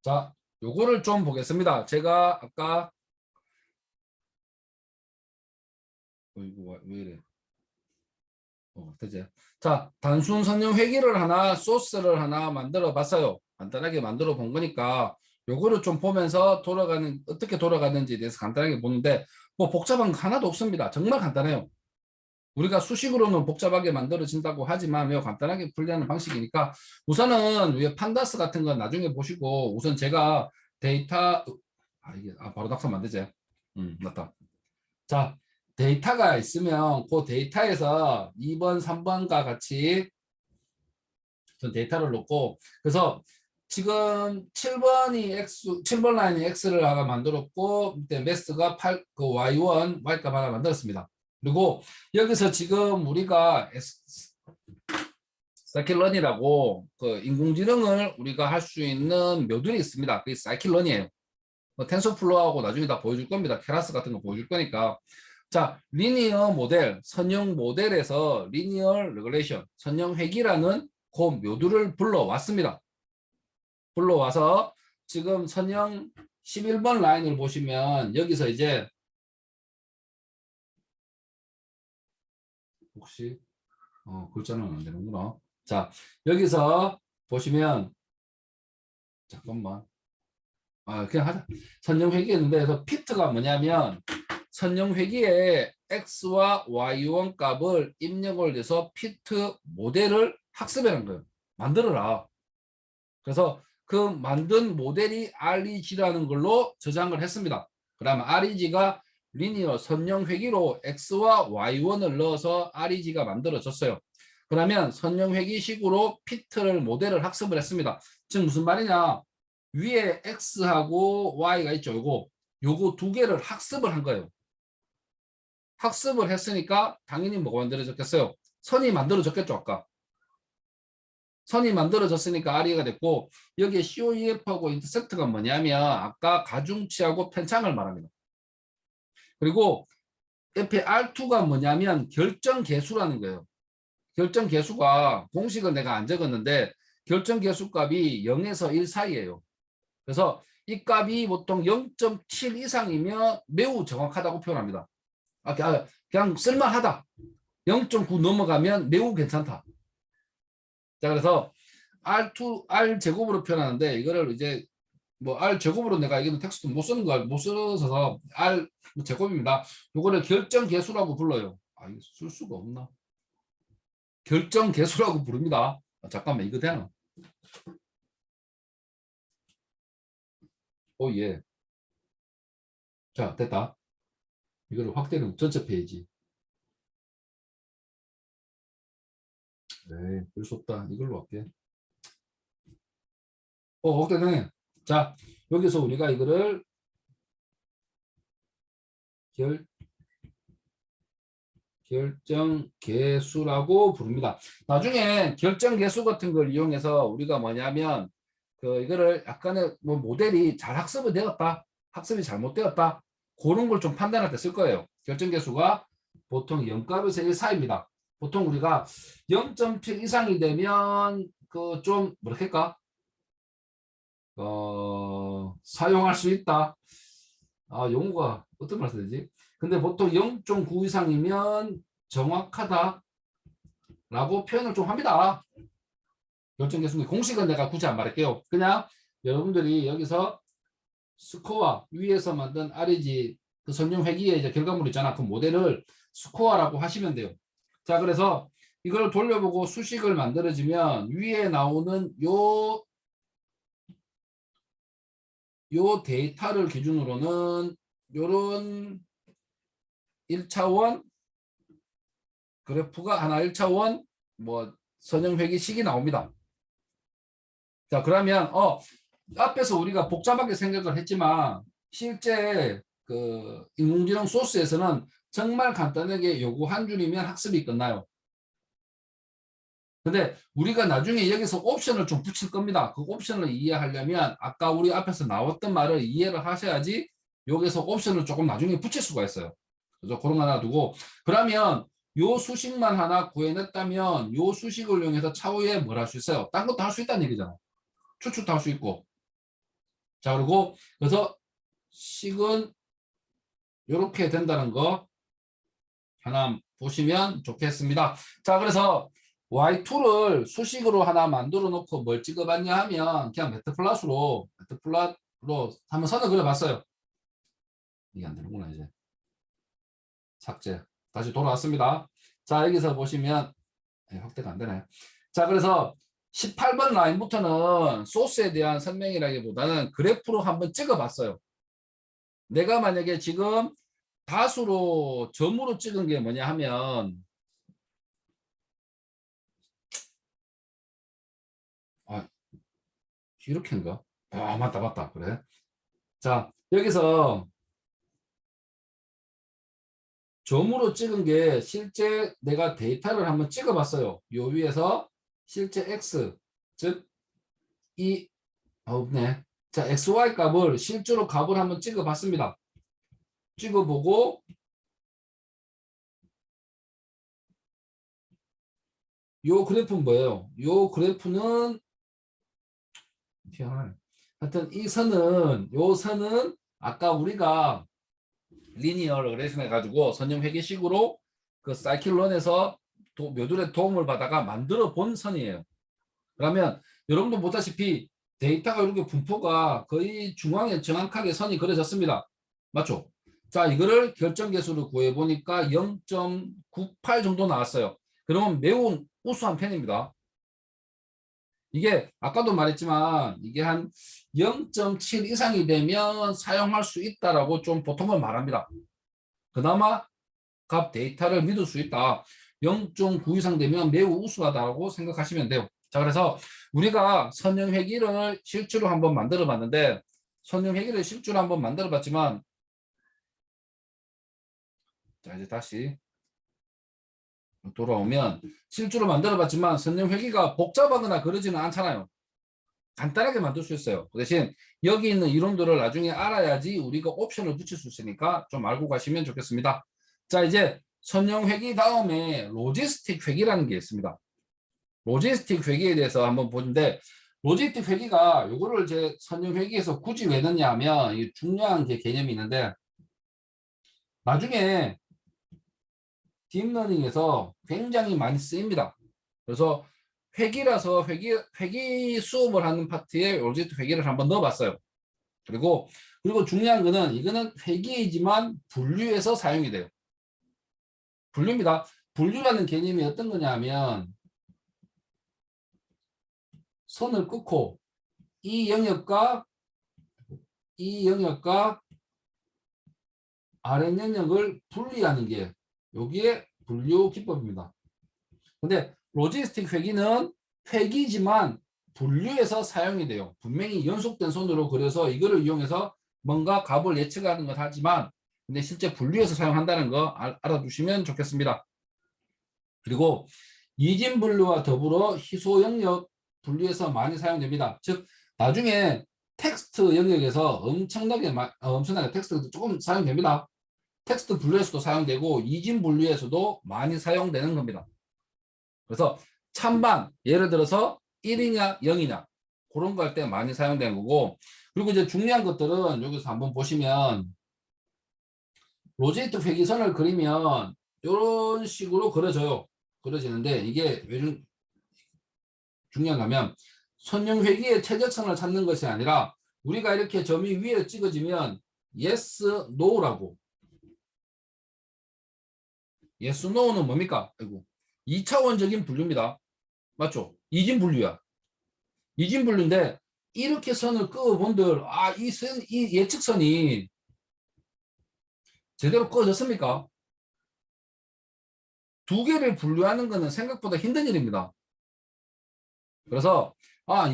자, 요거를 좀 보겠습니다. 제가 아까 이거 왜 이래? 되지? 자, 단순 성령 회계를 하나, 소스를 하나 만들어 봤어요. 간단하게 만들어 본 거니까 요거를 좀 보면서 어떻게 돌아가는지에 대해서 간단하게 보는데 뭐 복잡한 거 하나도 없습니다. 정말 간단해요. 우리가 수식으로는 복잡하게 만들어진다고 하지만 매우 간단하게 풀리는 방식이니까 우선은 위에 판다스 같은 건 나중에 보시고 우선 제가 데이터 이게 바로 낙서하면 안 되지? 맞다. 자, 데이터가 있으면 그 데이터에서 2번, 3번과 같이 전 데이터를 놓고 그래서 지금 7번 라인이 X를 하나 만들었고 그때 매스가 8, 그 Y1, Y값 하나 만들었습니다. 그리고 여기서 지금 우리가 사이클런이라고 그 인공지능을 우리가 할 수 있는 모듈이 있습니다. 그게 사이클런이에요. 뭐 텐서플로우하고 나중에 다 보여줄 겁니다. 케라스 같은 거 보여줄 거니까. 자, 리니어 모델, 선형 모델에서 리니어 레귤레이션, 선형 회귀라는 그 모듈을 불러왔습니다. 불러와서 지금 선형 11번 라인을 보시면 여기서 이제 혹시 글자는 안 되는구나. 자, 여기서 보시면 잠깐만. 그냥 하자. 선형 회귀였는데 그래서 피트가 뭐냐면 선형 회귀에 x와 y1 값을 입력을 해서 피트 모델을 학습하는 거예요. 만들어라. 그래서 그 만든 모델이 REG라는 걸로 저장을 했습니다. 그러면 REG가 리니어 선형 회귀로 x와 y1을 넣어서 REG가 만들어졌어요. 그러면 선형 회귀식으로 피트를 모델을 학습을 했습니다. 즉 무슨 말이냐? 위에 x하고 y가 있죠. 요거 두 개를 학습을 한 거예요. 학습을 했으니까 당연히 뭐가 만들어졌겠어요? 선이 만들어졌겠죠. 아까. 선이 만들어졌으니까 RE가 됐고 여기에 COEF하고 인터셉트가 뭐냐면 아까 가중치하고 편창을 말합니다. 그리고 옆에 R2가 뭐냐면 결정계수라는 거예요. 결정계수가 공식은 내가 안 적었는데 결정계수 값이 0에서 1 사이예요. 그래서 이 값이 보통 0.7 이상이면 매우 정확하다고 표현합니다. 그냥 쓸만하다. 0.9 넘어가면 매우 괜찮다. 자, 그래서 R2, R 제곱으로 표현하는데 이거를 이제 뭐 R 제곱으로 내가 이거는 텍스트 못 쓰는 거 못 써서 R 제곱입니다. 이거를 결정 계수라고 불러요. 이거 쓸 수가 없나? 결정 계수라고 부릅니다. 잠깐만 이거 되나? 예. 자, 됐다. 이거를 확대는 전체 페이지. 네, 볼 수 없다. 이걸로 할게. 확대되네. 자, 여기서 우리가 이거를 결정계수라고 부릅니다. 나중에 결정계수 같은 걸 이용해서 우리가 뭐냐면 이거를 약간의 뭐 모델이 잘 학습이 되었다, 학습이 잘못되었다 그런 걸 좀 판단할 때 쓸 거예요. 결정계수가 보통 0값에서 1 사이입니다. 보통 우리가 0.7 이상이 되면 좀 뭐랄까 할까? 사용할 수 있다. 용어가 어떤 말 써야 되지? 근데 보통 0.9 이상이면 정확하다 라고 표현을 좀 합니다. 결정계수는 공식은 내가 굳이 안 말할게요. 그냥 여러분들이 여기서 스코어 위에서 만든 REG 그 선형 회귀의 이제 결과물 있잖아. 그 모델을 스코어라고 하시면 돼요. 자, 그래서 이걸 돌려보고 수식을 만들어지면 위에 나오는 요 데이터를 기준으로는 요런 1차원 그래프가 하나 1차원 뭐 선형 회귀식이 나옵니다. 자, 그러면 앞에서 우리가 복잡하게 생각을 했지만 실제 인공지능 소스에서는 정말 간단하게 요구 한 줄이면 학습이 끝나요. 근데 우리가 나중에 여기서 옵션을 좀 붙일 겁니다. 그 옵션을 이해하려면 아까 우리 앞에서 나왔던 말을 이해를 하셔야지 여기서 옵션을 조금 나중에 붙일 수가 있어요. 그래서 그런 거 하나 두고 그러면 요 수식만 하나 구해냈다면 요 수식을 이용해서 차후에 뭘 할 수 있어요? 딴 것도 할 수 있다는 얘기잖아. 추측도 할 수 있고. 자, 그리고 그래서 식은 이렇게 된다는 거 하나 보시면 좋겠습니다. 자, 그래서 Y2를 수식으로 하나 만들어 놓고 뭘 찍어봤냐 하면 그냥 매트플롯으로 한번 선을 그려봤어요. 이게 안 되는구나 이제. 삭제. 다시 돌아왔습니다. 자, 여기서 보시면 확대가 안 되네. 자, 그래서 18번 라인부터는 소스에 대한 설명이라기보다는 그래프로 한번 찍어봤어요. 내가 만약에 지금 다수로 점으로 찍은 게 뭐냐 하면 이렇게인가? 맞다 그래. 자, 여기서 점으로 찍은 게 실제 내가 데이터를 한번 찍어봤어요. 요 위에서 실제 x 즉 이 없네. 자, xy 값을 실제로 값을 한번 찍어봤습니다. 찍어보고 요 그래프는 뭐예요? 요 그래프는 희한하네. 하여튼 요 선은 아까 우리가 리니어 레그레션 해가지고 선형 회계식으로 그 사이클론에서 모듈의 도움을 받아가 만들어 본 선이에요. 그러면 여러분도 보다시피 데이터가 이렇게 분포가 거의 중앙에 정확하게 선이 그려졌습니다. 맞죠? 자, 이거를 결정계수로 구해보니까 0.98 정도 나왔어요. 그러면 매우 우수한 편입니다. 이게 아까도 말했지만 이게 한 0.7 이상이 되면 사용할 수 있다라고 좀 보통은 말합니다. 그나마 값 데이터를 믿을 수 있다. 0.9 이상 되면 매우 우수하다고 생각하시면 돼요. 자, 그래서 우리가 선형회기를 실제로 한번 만들어 봤는데 선형회기를 실제로 한번 만들어 봤지만 자, 이제 다시 돌아오면 실제로 만들어 봤지만 선형회기가 복잡하거나 그러지는 않잖아요. 간단하게 만들 수 있어요. 그 대신 여기 있는 이론들을 나중에 알아야지 우리가 옵션을 붙일 수 있으니까 좀 알고 가시면 좋겠습니다. 자, 이제 선형회기 다음에 로지스틱 회기라는 게 있습니다. 로지스틱 회기에 대해서 한번 보는데 로지스틱 회기가 이거를 이제 선형회기에서 굳이 왜 넣냐 하면 이 중요한 게 개념이 있는데 나중에 딥러닝에서 굉장히 많이 쓰입니다. 그래서 회기라서 회기 수업을 하는 파트에 로지스틱 회기를 한번 넣어봤어요. 그리고 중요한 거는 이거는 회기이지만 분류해서 사용이 돼요. 분류입니다. 분류라는 개념이 어떤 거냐면 선을 끊고 이 영역과 아래 영역을 분리하는 게 여기에 분류 기법입니다. 근데 로지스틱 회기는 회기지만 분류해서 사용이 돼요. 분명히 연속된 선으로 그려서 이거를 이용해서 뭔가 값을 예측하는 건 하지만 근데 실제 분류해서 사용한다는 거 알아두시면 좋겠습니다. 그리고 이진 분류와 더불어 희소 영역 분류해서 많이 사용됩니다. 즉 나중에 텍스트 영역에서 엄청나게 텍스트가 조금 사용됩니다. 텍스트 분류에서도 사용되고 이진 분류에서도 많이 사용되는 겁니다. 그래서 찬반 예를 들어서 1이냐 0이냐 그런 거 할 때 많이 사용되는 거고 그리고 이제 중요한 것들은 여기서 한번 보시면 로지스틱 회기선을 그리면 이런 식으로 그려지는데 이게 왜 중요한가면 선형 회기의 최적선을 찾는 것이 아니라 우리가 이렇게 점이 위에 찍어지면 yes, no라고 yes, no는 뭡니까? 아이고. 2차원적인 분류입니다. 맞죠? 이진 분류야. 이진 분류인데 이렇게 선을 그어본들 이 예측선이 제대로 그어졌습니까? 두 개를 분류하는 것은 생각보다 힘든 일입니다. 그래서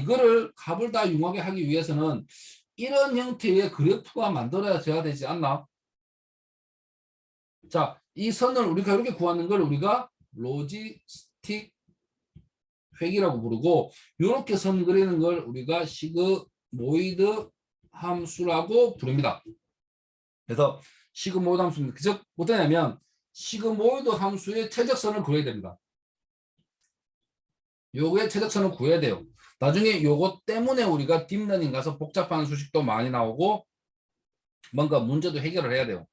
이거를 값을 다 융하게 하기 위해서는 이런 형태의 그래프가 만들어져야 되지 않나? 자, 이 선을 우리가 이렇게 구하는 걸 우리가 로지스틱 회기라고 부르고 이렇게 선 그리는 걸 우리가 시그모이드 함수라고 부릅니다. 그래서 시그모이드 함수는 즉 어떠냐면 시그모이드 함수의 최적선을 구해야 됩니다. 요거의 최적선을 구해야 돼요. 나중에 요거 때문에 우리가 딥러닝 가서 복잡한 수식도 많이 나오고 뭔가 문제도 해결을 해야 돼요.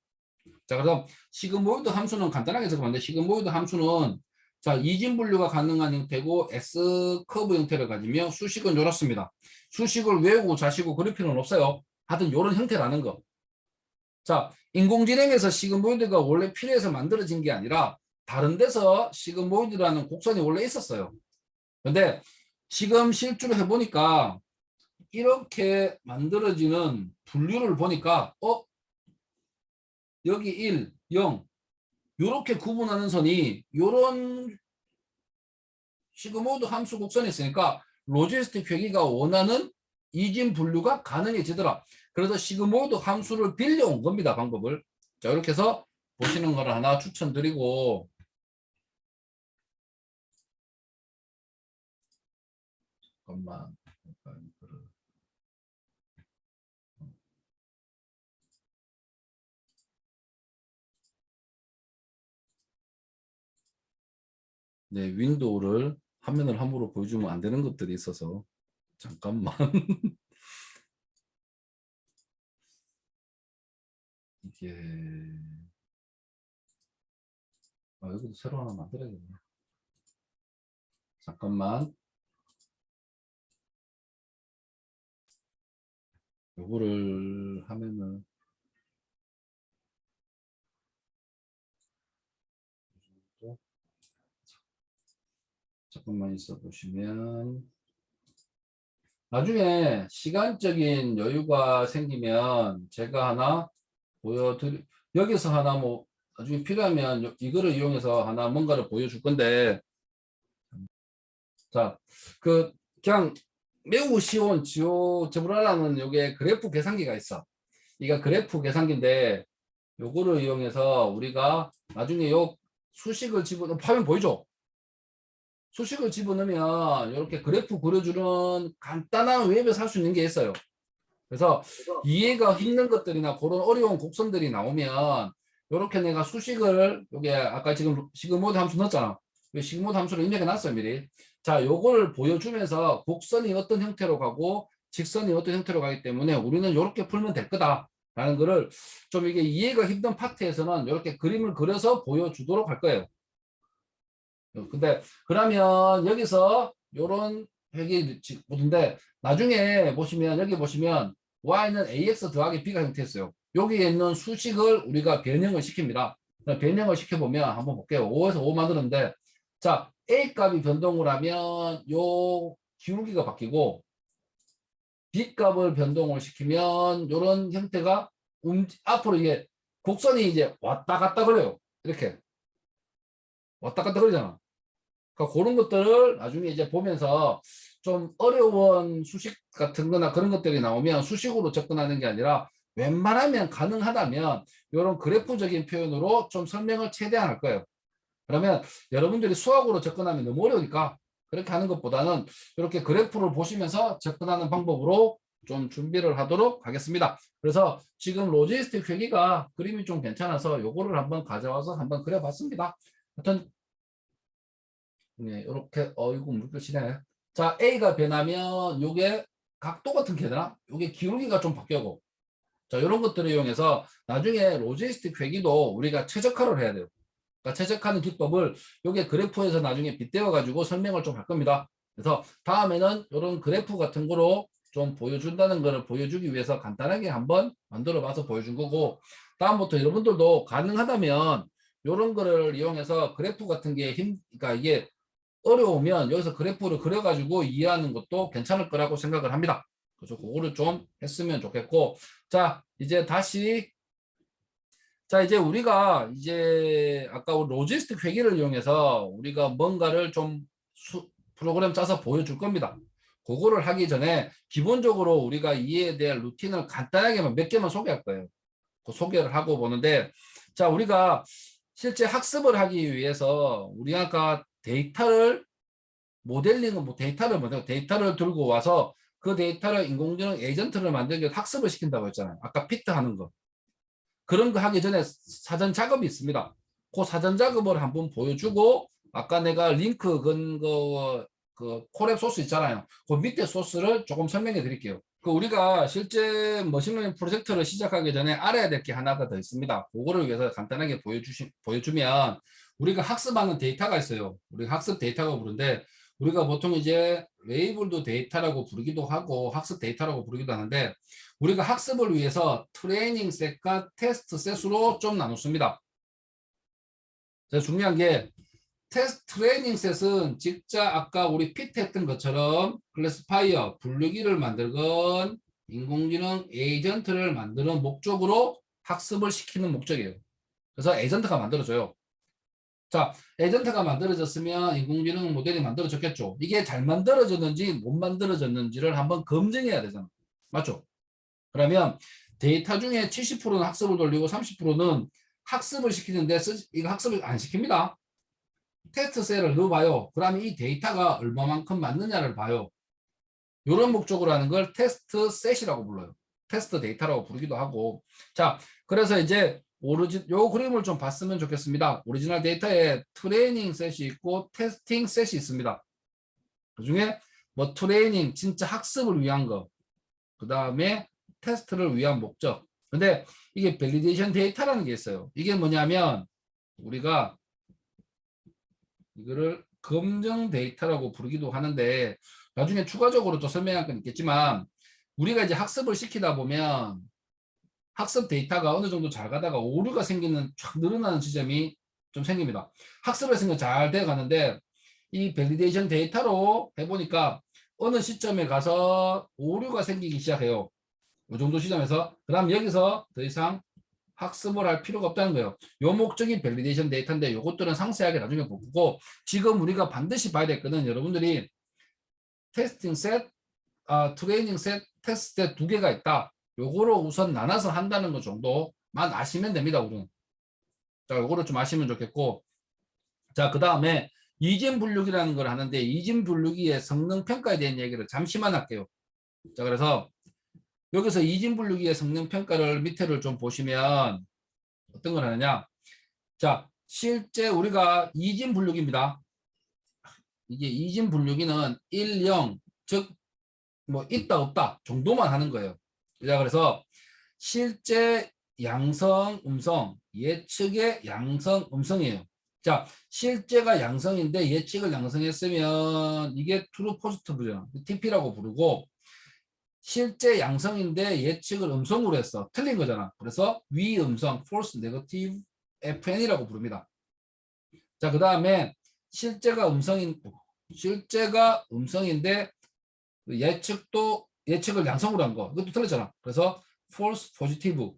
자, 그래서 시그모이드 함수는 간단하게 적으면 돼. 시그모이드 함수는 자, 이진 분류가 가능한 형태고 S 커브 형태를 가지며 수식은 이렇습니다. 수식을 외우고 자시고 그릴 필요는 없어요. 하여튼 이런 형태라는 거. 자, 인공지능에서 시그모이드가 원래 필요해서 만들어진 게 아니라 다른 데서 시그모이드라는 곡선이 원래 있었어요. 근데 지금 실제로 해보니까 이렇게 만들어지는 분류를 보니까 여기 1, 0 이렇게 구분하는 선이 이런 시그모이드 함수 곡선이 있으니까 로지스틱 회귀가 원하는 이진 분류가 가능해지더라. 그래서 시그모이드 함수를 빌려온 겁니다. 방법을. 자, 이렇게 해서 보시는 거를 하나 추천드리고 잠깐만. 네, 윈도우를 화면을 함부로 보여주면 안 되는 것들이 있어서 잠깐만. 이게 여기도 새로 하나 만들어야겠네. 잠깐만. 요거를 하면은 잠깐만 있어 보시면 나중에 시간적인 여유가 생기면 제가 하나 여기서 하나 뭐 나중에 필요하면 이거를 이용해서 하나 뭔가를 보여줄 건데 자, 그냥 매우 쉬운 지오제브라라는 요게 그래프 계산기가 있어. 이거 그래프 계산기인데 요거를 이용해서 우리가 나중에 요 수식을 집어넣으면 화면 보이죠? 수식을 집어넣으면 이렇게 그래프 그려주는 간단한 웹에서 할 수 있는 게 있어요. 그래서 이해가 힘든 것들이나 그런 어려운 곡선들이 나오면 이렇게 내가 수식을 요게 아까 지금 시그모드 함수 넣었잖아. 시그모드 함수를 입력해 놨어요 미리. 자, 요거를 보여주면서 곡선이 어떤 형태로 가고 직선이 어떤 형태로 가기 때문에 우리는 이렇게 풀면 될 거다 라는 거를 좀 이게 이해가 힘든 파트에서는 이렇게 그림을 그려서 보여주도록 할 거예요. 근데 그러면 여기서 요런 회계 보는데 나중에 보시면 여기 보시면 y는 ax 더하기 b가 형태였어요. 여기에 있는 수식을 우리가 변형을 시킵니다. 변형을 시켜보면 한번 볼게요. 5에서 5 만드는데 자 a 값이 변동을 하면 요 기울기가 바뀌고 b 값을 변동을 시키면 요런 형태가 앞으로 이게 곡선이 이제 왔다 갔다 그래요. 이렇게 왔다 갔다 그러잖아. 그러니까 그런 것들을 나중에 이제 보면서 좀 어려운 수식 같은 거나 그런 것들이 나오면 수식으로 접근하는 게 아니라 웬만하면 가능하다면 이런 그래프적인 표현으로 좀 설명을 최대한 할 거예요. 그러면 여러분들이 수학으로 접근하면 너무 어려우니까 그렇게 하는 것보다는 이렇게 그래프를 보시면서 접근하는 방법으로 좀 준비를 하도록 하겠습니다. 그래서 지금 로지스틱 회기가 그림이 좀 괜찮아서 요거를 한번 가져와서 한번 그려봤습니다. 하여튼 네, 이렇게 이거 물결치네. 자, A가 변하면 요게 각도 같은 게 되나? 요게 기울기가 좀 바뀌고. 자, 이런 것들을 이용해서 나중에 로지스틱 회기도 우리가 최적화를 해야 돼요. 그러니까 최적화하는 기법을 요게 그래프에서 나중에 빗대어 가지고 설명을 좀 할 겁니다. 그래서 다음에는 이런 그래프 같은 거로 좀 보여준다는 거를 보여주기 위해서 간단하게 한번 만들어 봐서 보여준 거고 다음부터 여러분들도 가능하다면 이런 거를 이용해서 그래프 같은 게 그러니까 이게 어려우면 여기서 그래프를 그려가지고 이해하는 것도 괜찮을 거라고 생각을 합니다. 그래서 그거를 좀 했으면 좋겠고, 자, 이제 다시, 자, 이제 우리가 이제 아까 로지스틱 회계를 이용해서 우리가 뭔가를 좀 프로그램 짜서 보여줄 겁니다. 그거를 하기 전에 기본적으로 우리가 이해에 대한 루틴을 간단하게만 몇 개만 소개할 거예요. 그 소개를 하고 보는데, 자, 우리가 실제 학습을 하기 위해서 우리가 아까 데이터를 모델링은 뭐 데이터를 만들고 데이터를 들고 와서 그 데이터를 인공지능 에이전트를 만들기 위해서 학습을 시킨다고 했잖아요. 아까 피트 하는 거. 그런 거 하기 전에 사전 작업이 있습니다. 그 사전 작업을 한번 보여주고 아까 내가 링크 건 거 그 콜앱 소스 있잖아요. 그 밑에 소스를 조금 설명해 드릴게요. 그 우리가 실제 머신러닝 프로젝트를 시작하기 전에 알아야 될 게 하나가 더 있습니다. 그거를 위해서 간단하게 보여주면 우리가 학습하는 데이터가 있어요. 우리가 학습 데이터가 부르는데 우리가 보통 이제 레이블도 데이터라고 부르기도 하고 학습 데이터라고 부르기도 하는데 우리가 학습을 위해서 트레이닝 셋과 테스트 셋으로 좀 나눴습니다. 중요한 게 트레이닝 셋은 직접 아까 우리 피트 했던 것처럼 클래스파이어, 분류기를 만들건 인공지능 에이전트를 만드는 목적으로 학습을 시키는 목적이에요. 그래서 에이전트가 만들어져요. 자, 에이전트가 만들어졌으면 인공지능 모델이 만들어졌겠죠. 이게 잘 만들어졌는지 못 만들어졌는지를 한번 검증해야 되잖아. 맞죠? 그러면 데이터 중에 70%는 학습을 돌리고 30%는 학습을 시키는데 이거 학습을 안 시킵니다. 테스트 셀을 넣어봐요. 그러면 이 데이터가 얼마만큼 맞느냐를 봐요. 이런 목적으로 하는 걸 테스트 셋이라고 불러요. 테스트 데이터라고 부르기도 하고. 자, 그래서 이제 요 그림을 좀 봤으면 좋겠습니다. 오리지널 데이터에 트레이닝 셋이 있고 테스팅 셋이 있습니다. 그 중에 뭐 트레이닝, 진짜 학습을 위한 거. 그 다음에 테스트를 위한 목적. 근데 이게 밸리데이션 데이터라는 게 있어요. 이게 뭐냐면 우리가 이거를 검증 데이터라고 부르기도 하는데 나중에 추가적으로 또 설명할 건 있겠지만 우리가 이제 학습을 시키다 보면 학습 데이터가 어느 정도 잘 가다가 오류가 생기는 쫙 늘어나는 지점이 좀 생깁니다. 학습을 했으니까 잘 돼 가는데 이 밸리데이션 데이터로 해보니까 어느 시점에 가서 오류가 생기기 시작해요. 이 정도 시점에서 그다음 여기서 더 이상 학습을 할 필요가 없다는 거예요. 요 목적이 밸리데이션 데이터인데 이것들은 상세하게 나중에 보고 지금 우리가 반드시 봐야 될 거는 여러분들이 테스팅 셋, 트레이닝 셋, 테스트 셋 두 개가 있다. 요거로 우선 나눠서 한다는 것 정도만 아시면 됩니다. 우리는. 자, 요거를 좀 아시면 좋겠고 자, 그 다음에 이진 분류기라는 걸 하는데 이진 분류기의 성능 평가에 대한 얘기를 잠시만 할게요. 자, 그래서 여기서 이진 분류기의 성능 평가를 밑에를 좀 보시면 어떤 걸 하느냐. 자, 실제 우리가 이진 분류기입니다. 이게 이진 분류기는 1, 0, 즉, 뭐, 있다, 없다 정도만 하는 거예요. 자, 그래서 실제 양성, 음성, 예측의 양성, 음성이에요. 자, 실제가 양성인데 예측을 양성했으면 이게 true positive죠. TP라고 부르고 실제 양성인데 예측을 음성으로 했어. 틀린 거잖아. 그래서 위음성, false negative FN이라고 부릅니다. 자, 그 다음에 실제가 음성인데 예측을 양성으로 한 거. 이것도 틀렸잖아. 그래서 false positive,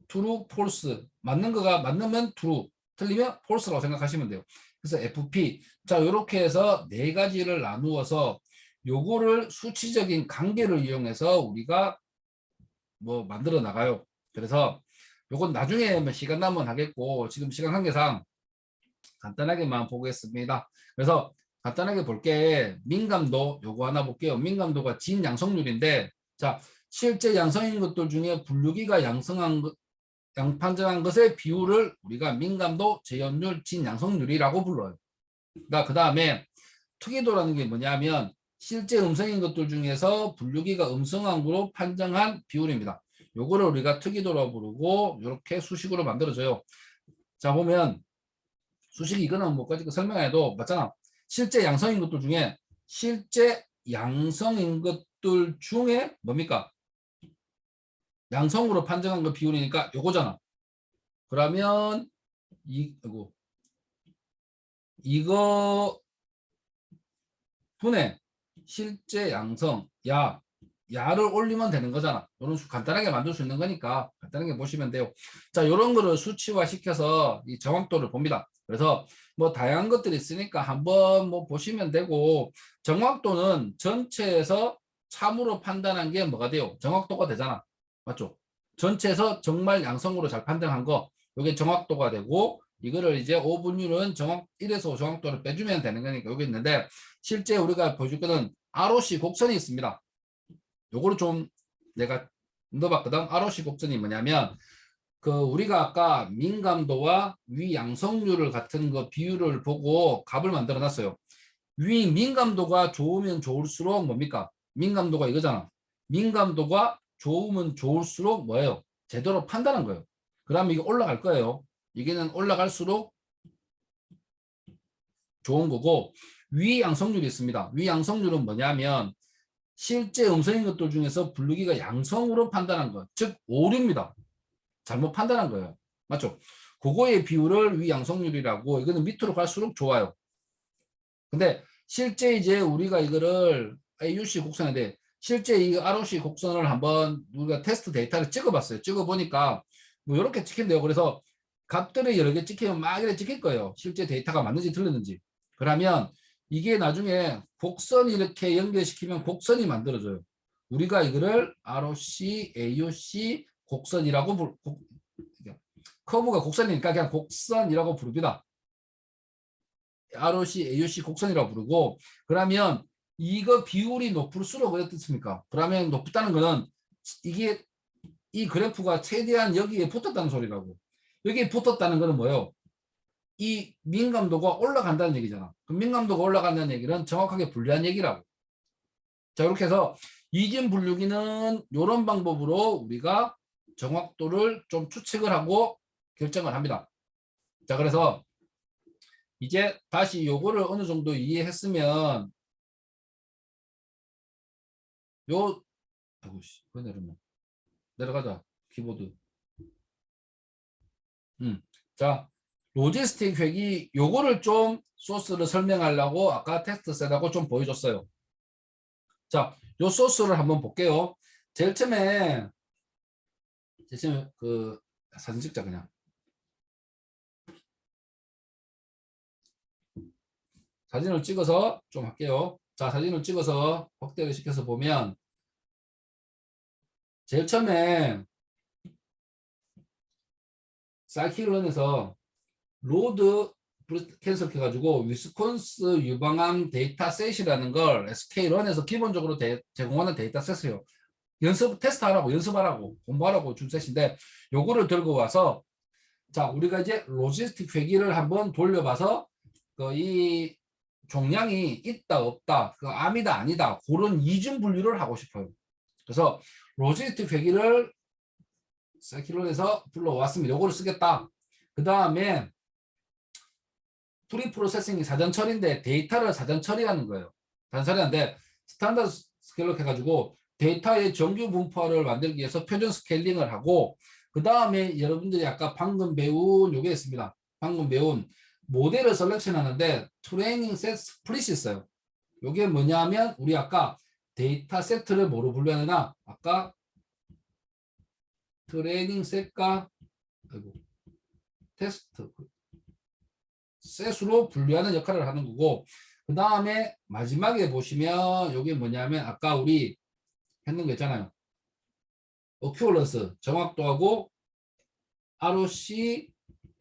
true false. 맞는 거가 맞으면 true, 틀리면 false라고 생각하시면 돼요. 그래서 FP. 자, 이렇게 해서 네 가지를 나누어서 요거를 수치적인 관계를 이용해서 우리가 뭐 만들어 나가요. 그래서 요건 나중에 시간 나면 하겠고 지금 시간 관계상 간단하게만 보겠습니다. 그래서 간단하게 볼게 민감도 요거 하나 볼게요. 민감도가 진 양성률인데 자 실제 양성인 것들 중에 분류기가 양판정한 것의 비율을 우리가 민감도, 재현율, 진 양성률이라고 불러요. 그 다음에 특이도라는 게 뭐냐면 실제 음성인 것들 중에서 분류기가 음성한 거로 판정한 비율입니다. 요거를 우리가 특이도라고 부르고 이렇게 수식으로 만들어져요. 자 보면 수식이 이거는 뭐까지 설명해도 맞잖아. 실제 양성인 것들 중에 뭡니까? 양성으로 판정한 거 비율이니까 요거잖아. 그러면 이거 분의 실제 양성 야를 올리면 되는 거잖아. 이런 간단하게 만들 수 있는 거니까 간단하게 보시면 돼요. 자, 이런 거를 수치화 시켜서 이 정확도를 봅니다. 그래서 뭐 다양한 것들이 있으니까 한번 뭐 보시면 되고 정확도는 전체에서 참으로 판단한 게 뭐가 돼요? 정확도가 되잖아. 맞죠? 전체에서 정말 양성으로 잘 판단한 거 이게 정확도가 되고 이거를 이제 5분율은 정확 1에서 5 정확도를 빼주면 되는 거니까 여기 있는데 실제 우리가 보여줄 거는 ROC 곡선이 있습니다. 요거를 좀 내가 넣어봤거든. ROC 곡선이 뭐냐면 우리가 아까 민감도와 위양성률을 같은 거 비율을 보고 값을 만들어 놨어요. 위 민감도가 좋으면 좋을수록 뭡니까? 민감도가 이거잖아. 민감도가 좋으면 좋을수록 뭐예요? 제대로 판단한 거예요. 그러면 이게 올라갈 거예요. 이게는 올라갈수록 좋은 거고 위양성률이 있습니다. 위양성률은 뭐냐면 실제 음성인 것들 중에서 부르기가 양성으로 판단한 것, 즉 오류입니다. 잘못 판단한 거예요. 맞죠? 그거의 비율을 위양성률이라고 이거는 밑으로 갈수록 좋아요. 근데 실제 이제 우리가 이거를 AUC 곡선인데 실제 이 ROC 곡선을 한번 우리가 테스트 데이터를 찍어봤어요. 찍어보니까 뭐 이렇게 찍힌대요. 그래서 값들이 여러 개 찍히면 막 이렇게 찍힐 거예요. 실제 데이터가 맞는지 틀렸는지. 그러면 이게 나중에 곡선이 이렇게 연결시키면 곡선이 만들어져요. 우리가 이거를 ROC, AUC 곡선이라고 커브가 곡선이니까 그냥 곡선이라고 부릅니다. ROC, AUC 곡선이라고 부르고 그러면 이거 비율이 높을수록 어떻습니까? 그러면 높다는 거는 이게 이 그래프가 최대한 여기에 붙었다는 소리라고. 여기에 붙었다는 거는 뭐예요? 이 민감도가 올라간다는 얘기잖아. 그럼 민감도가 올라간다는 얘기는 정확하게 분류한 얘기라고. 자, 이렇게 해서 이진 분류기는 이런 방법으로 우리가 정확도를 좀 추측을 하고 결정을 합니다. 자, 그래서 이제 다시 요거를 어느 정도 이해했으면 아이고씨, 왜 내려가자. 키보드. 자, 로지스틱 회기 요거를 좀 소스를 설명하려고 아까 테스트 셋하고 좀 보여줬어요. 자, 요 소스를 한번 볼게요. 제일 처음에 사진 찍자 그냥. 사진을 찍어서 좀 할게요. 자, 사진을 찍어서 확대를 시켜서 보면 제일 처음에 사이클론에서 로드 캔슬 해가지고 위스콘스 유방암 데이터셋이라는 걸 SK런에서 기본적으로 제공하는 데이터셋이에요. 테스트하라고 연습하라고 공부하라고 준 셋인데 요거를 들고 와서 자 우리가 이제 로지스틱 회기를 한번 돌려봐서 이 종량이 있다 없다 암이다 아니다 그런 이중 분류를 하고 싶어요. 그래서 로지스틱 회기를 사이클론에서 불러왔습니다. 요거를 쓰겠다. 그 다음에 프리 프로세싱이 사전 처리인데 데이터를 사전 처리하는 거예요. 단서리한데 스탠다드 스케일로 해가지고 데이터의 정규 분포를 만들기 위해서 표준 스케일링을 하고 그 다음에 여러분들이 아까 방금 배운 요게 있습니다. 방금 배운 모델을 셀렉션 하는데 트레이닝 셋 스플릿이 있어요. 요게 뭐냐면 우리 아까 데이터 세트를 뭐로 분류하느냐 아까 트레이닝 셋과 테스트 셋으로 분류하는 역할을 하는 거고 그 다음에 마지막에 보시면 이게 뭐냐면 아까 우리 했는 거 있잖아요. 어큐어런스 정확도하고 ROC,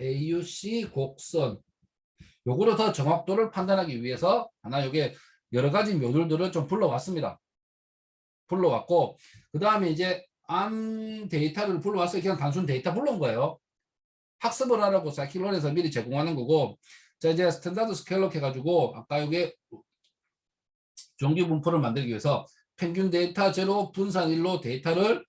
AUC 곡선 요거를 더 정확도를 판단하기 위해서 하나 요게 여러 가지 모듈들을 좀 불러왔습니다. 불러왔고 그 다음에 이제 암 데이터를 불러왔어요. 그냥 단순 데이터 불러온 거예요. 학습을 하라고 사이클론에서 미리 제공하는 거고 자 이제 스탠다드 스케일로 해가지고 아까 이게 정규 분포를 만들기 위해서 평균 데이터 제로 분산 1로 데이터를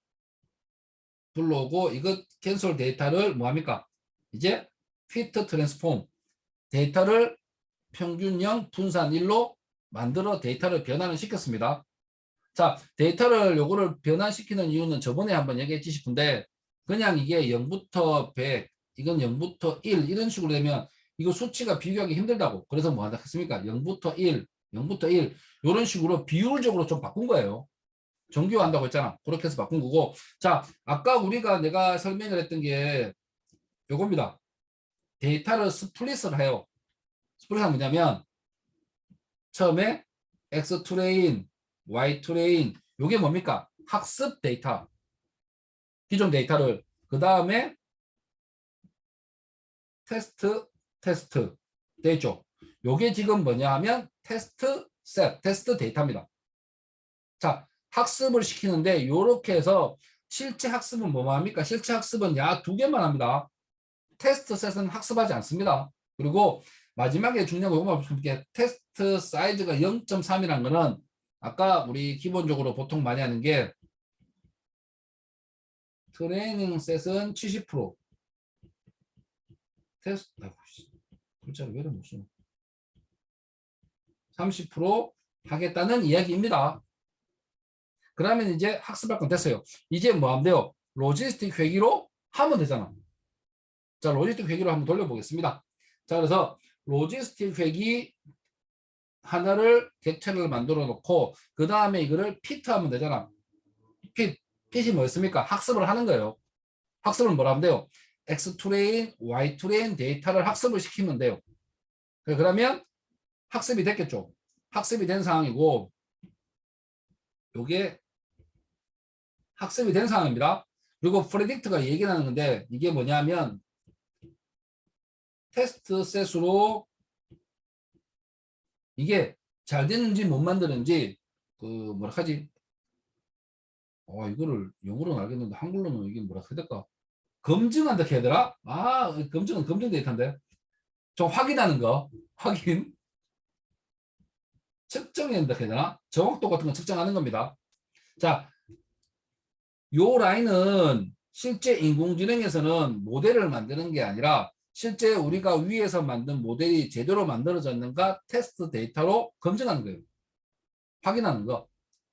불러오고 이것 캔슬 데이터를 뭐합니까? 이제 피트 트랜스폼 데이터를 평균형 분산 1로 만들어 데이터를 변환을 시켰습니다. 자 데이터를 요거를 변환시키는 이유는 저번에 한번 얘기했지 싶은데 그냥 이게 0부터 100 이건 0부터 1 이런 식으로 되면 이거 수치가 비교하기 힘들다고 그래서 뭐 한다 했습니까? 0부터 1 0부터 1 이런 식으로 비율적으로 좀 바꾼 거예요. 정규화한다고 했잖아. 그렇게 해서 바꾼 거고 자 아까 내가 설명을 했던 게 요겁니다. 데이터를 스플릿을 해요. 스플릿은 뭐냐면 처음에 X 트레인, Y 트레인 요게 뭡니까? 학습 데이터 기존 데이터를 그 다음에 테스트 되죠. 요게 지금 뭐냐 하면 테스트 셋, 테스트 데이터입니다. 자, 학습을 시키는데 요렇게 해서 실제 학습은 뭐만 합니까? 실제 학습은 야 2개만 합니다. 테스트 셋은 학습하지 않습니다. 그리고 마지막에 중요한 거 요거만 볼게요. 테스트 사이즈가 0.3이라는 거는 아까 우리 기본적으로 보통 많이 하는 게 트레이닝 셋은 70% 테스트 글자를 왜 이렇게 못 쓰노? 30% 하겠다는 이야기입니다. 그러면 이제 학습할 건 됐어요. 이제 뭐 하면 돼요? 로지스틱 회기로 하면 되잖아. 자, 로지스틱 회기로 한번 돌려보겠습니다. 자, 그래서 로지스틱 회기 하나를 객체를 만들어 놓고 그 다음에 이거를 피트하면 되잖아. 핏이 뭐였습니까? 학습을 하는 거예요. 학습을 뭐라 하면 돼요? X-트레인, Y-트레인 데이터를 학습을 시키면 돼요. 그러면 학습이 됐겠죠. 학습이 된 상황이고 요게 학습이 된 상황입니다. 그리고 프레딕트가 얘기하는 건데 이게 뭐냐면 테스트 셋으로 이게 잘 됐는지 못 만드는지 그 뭐라 하지? 이거를 영어로는 알겠는데 한글로는 이게 뭐라 해야 될까? 검증한다 해야 되나? 검증은 검증 데이터인데 좀 확인하는 거 확인 측정한다 해야 되나? 정확도 같은 거 측정하는 겁니다. 자, 요 라인은 실제 인공지능에서는 모델을 만드는 게 아니라 실제 우리가 위에서 만든 모델이 제대로 만들어졌는가 테스트 데이터로 검증하는 거예요. 확인하는 거.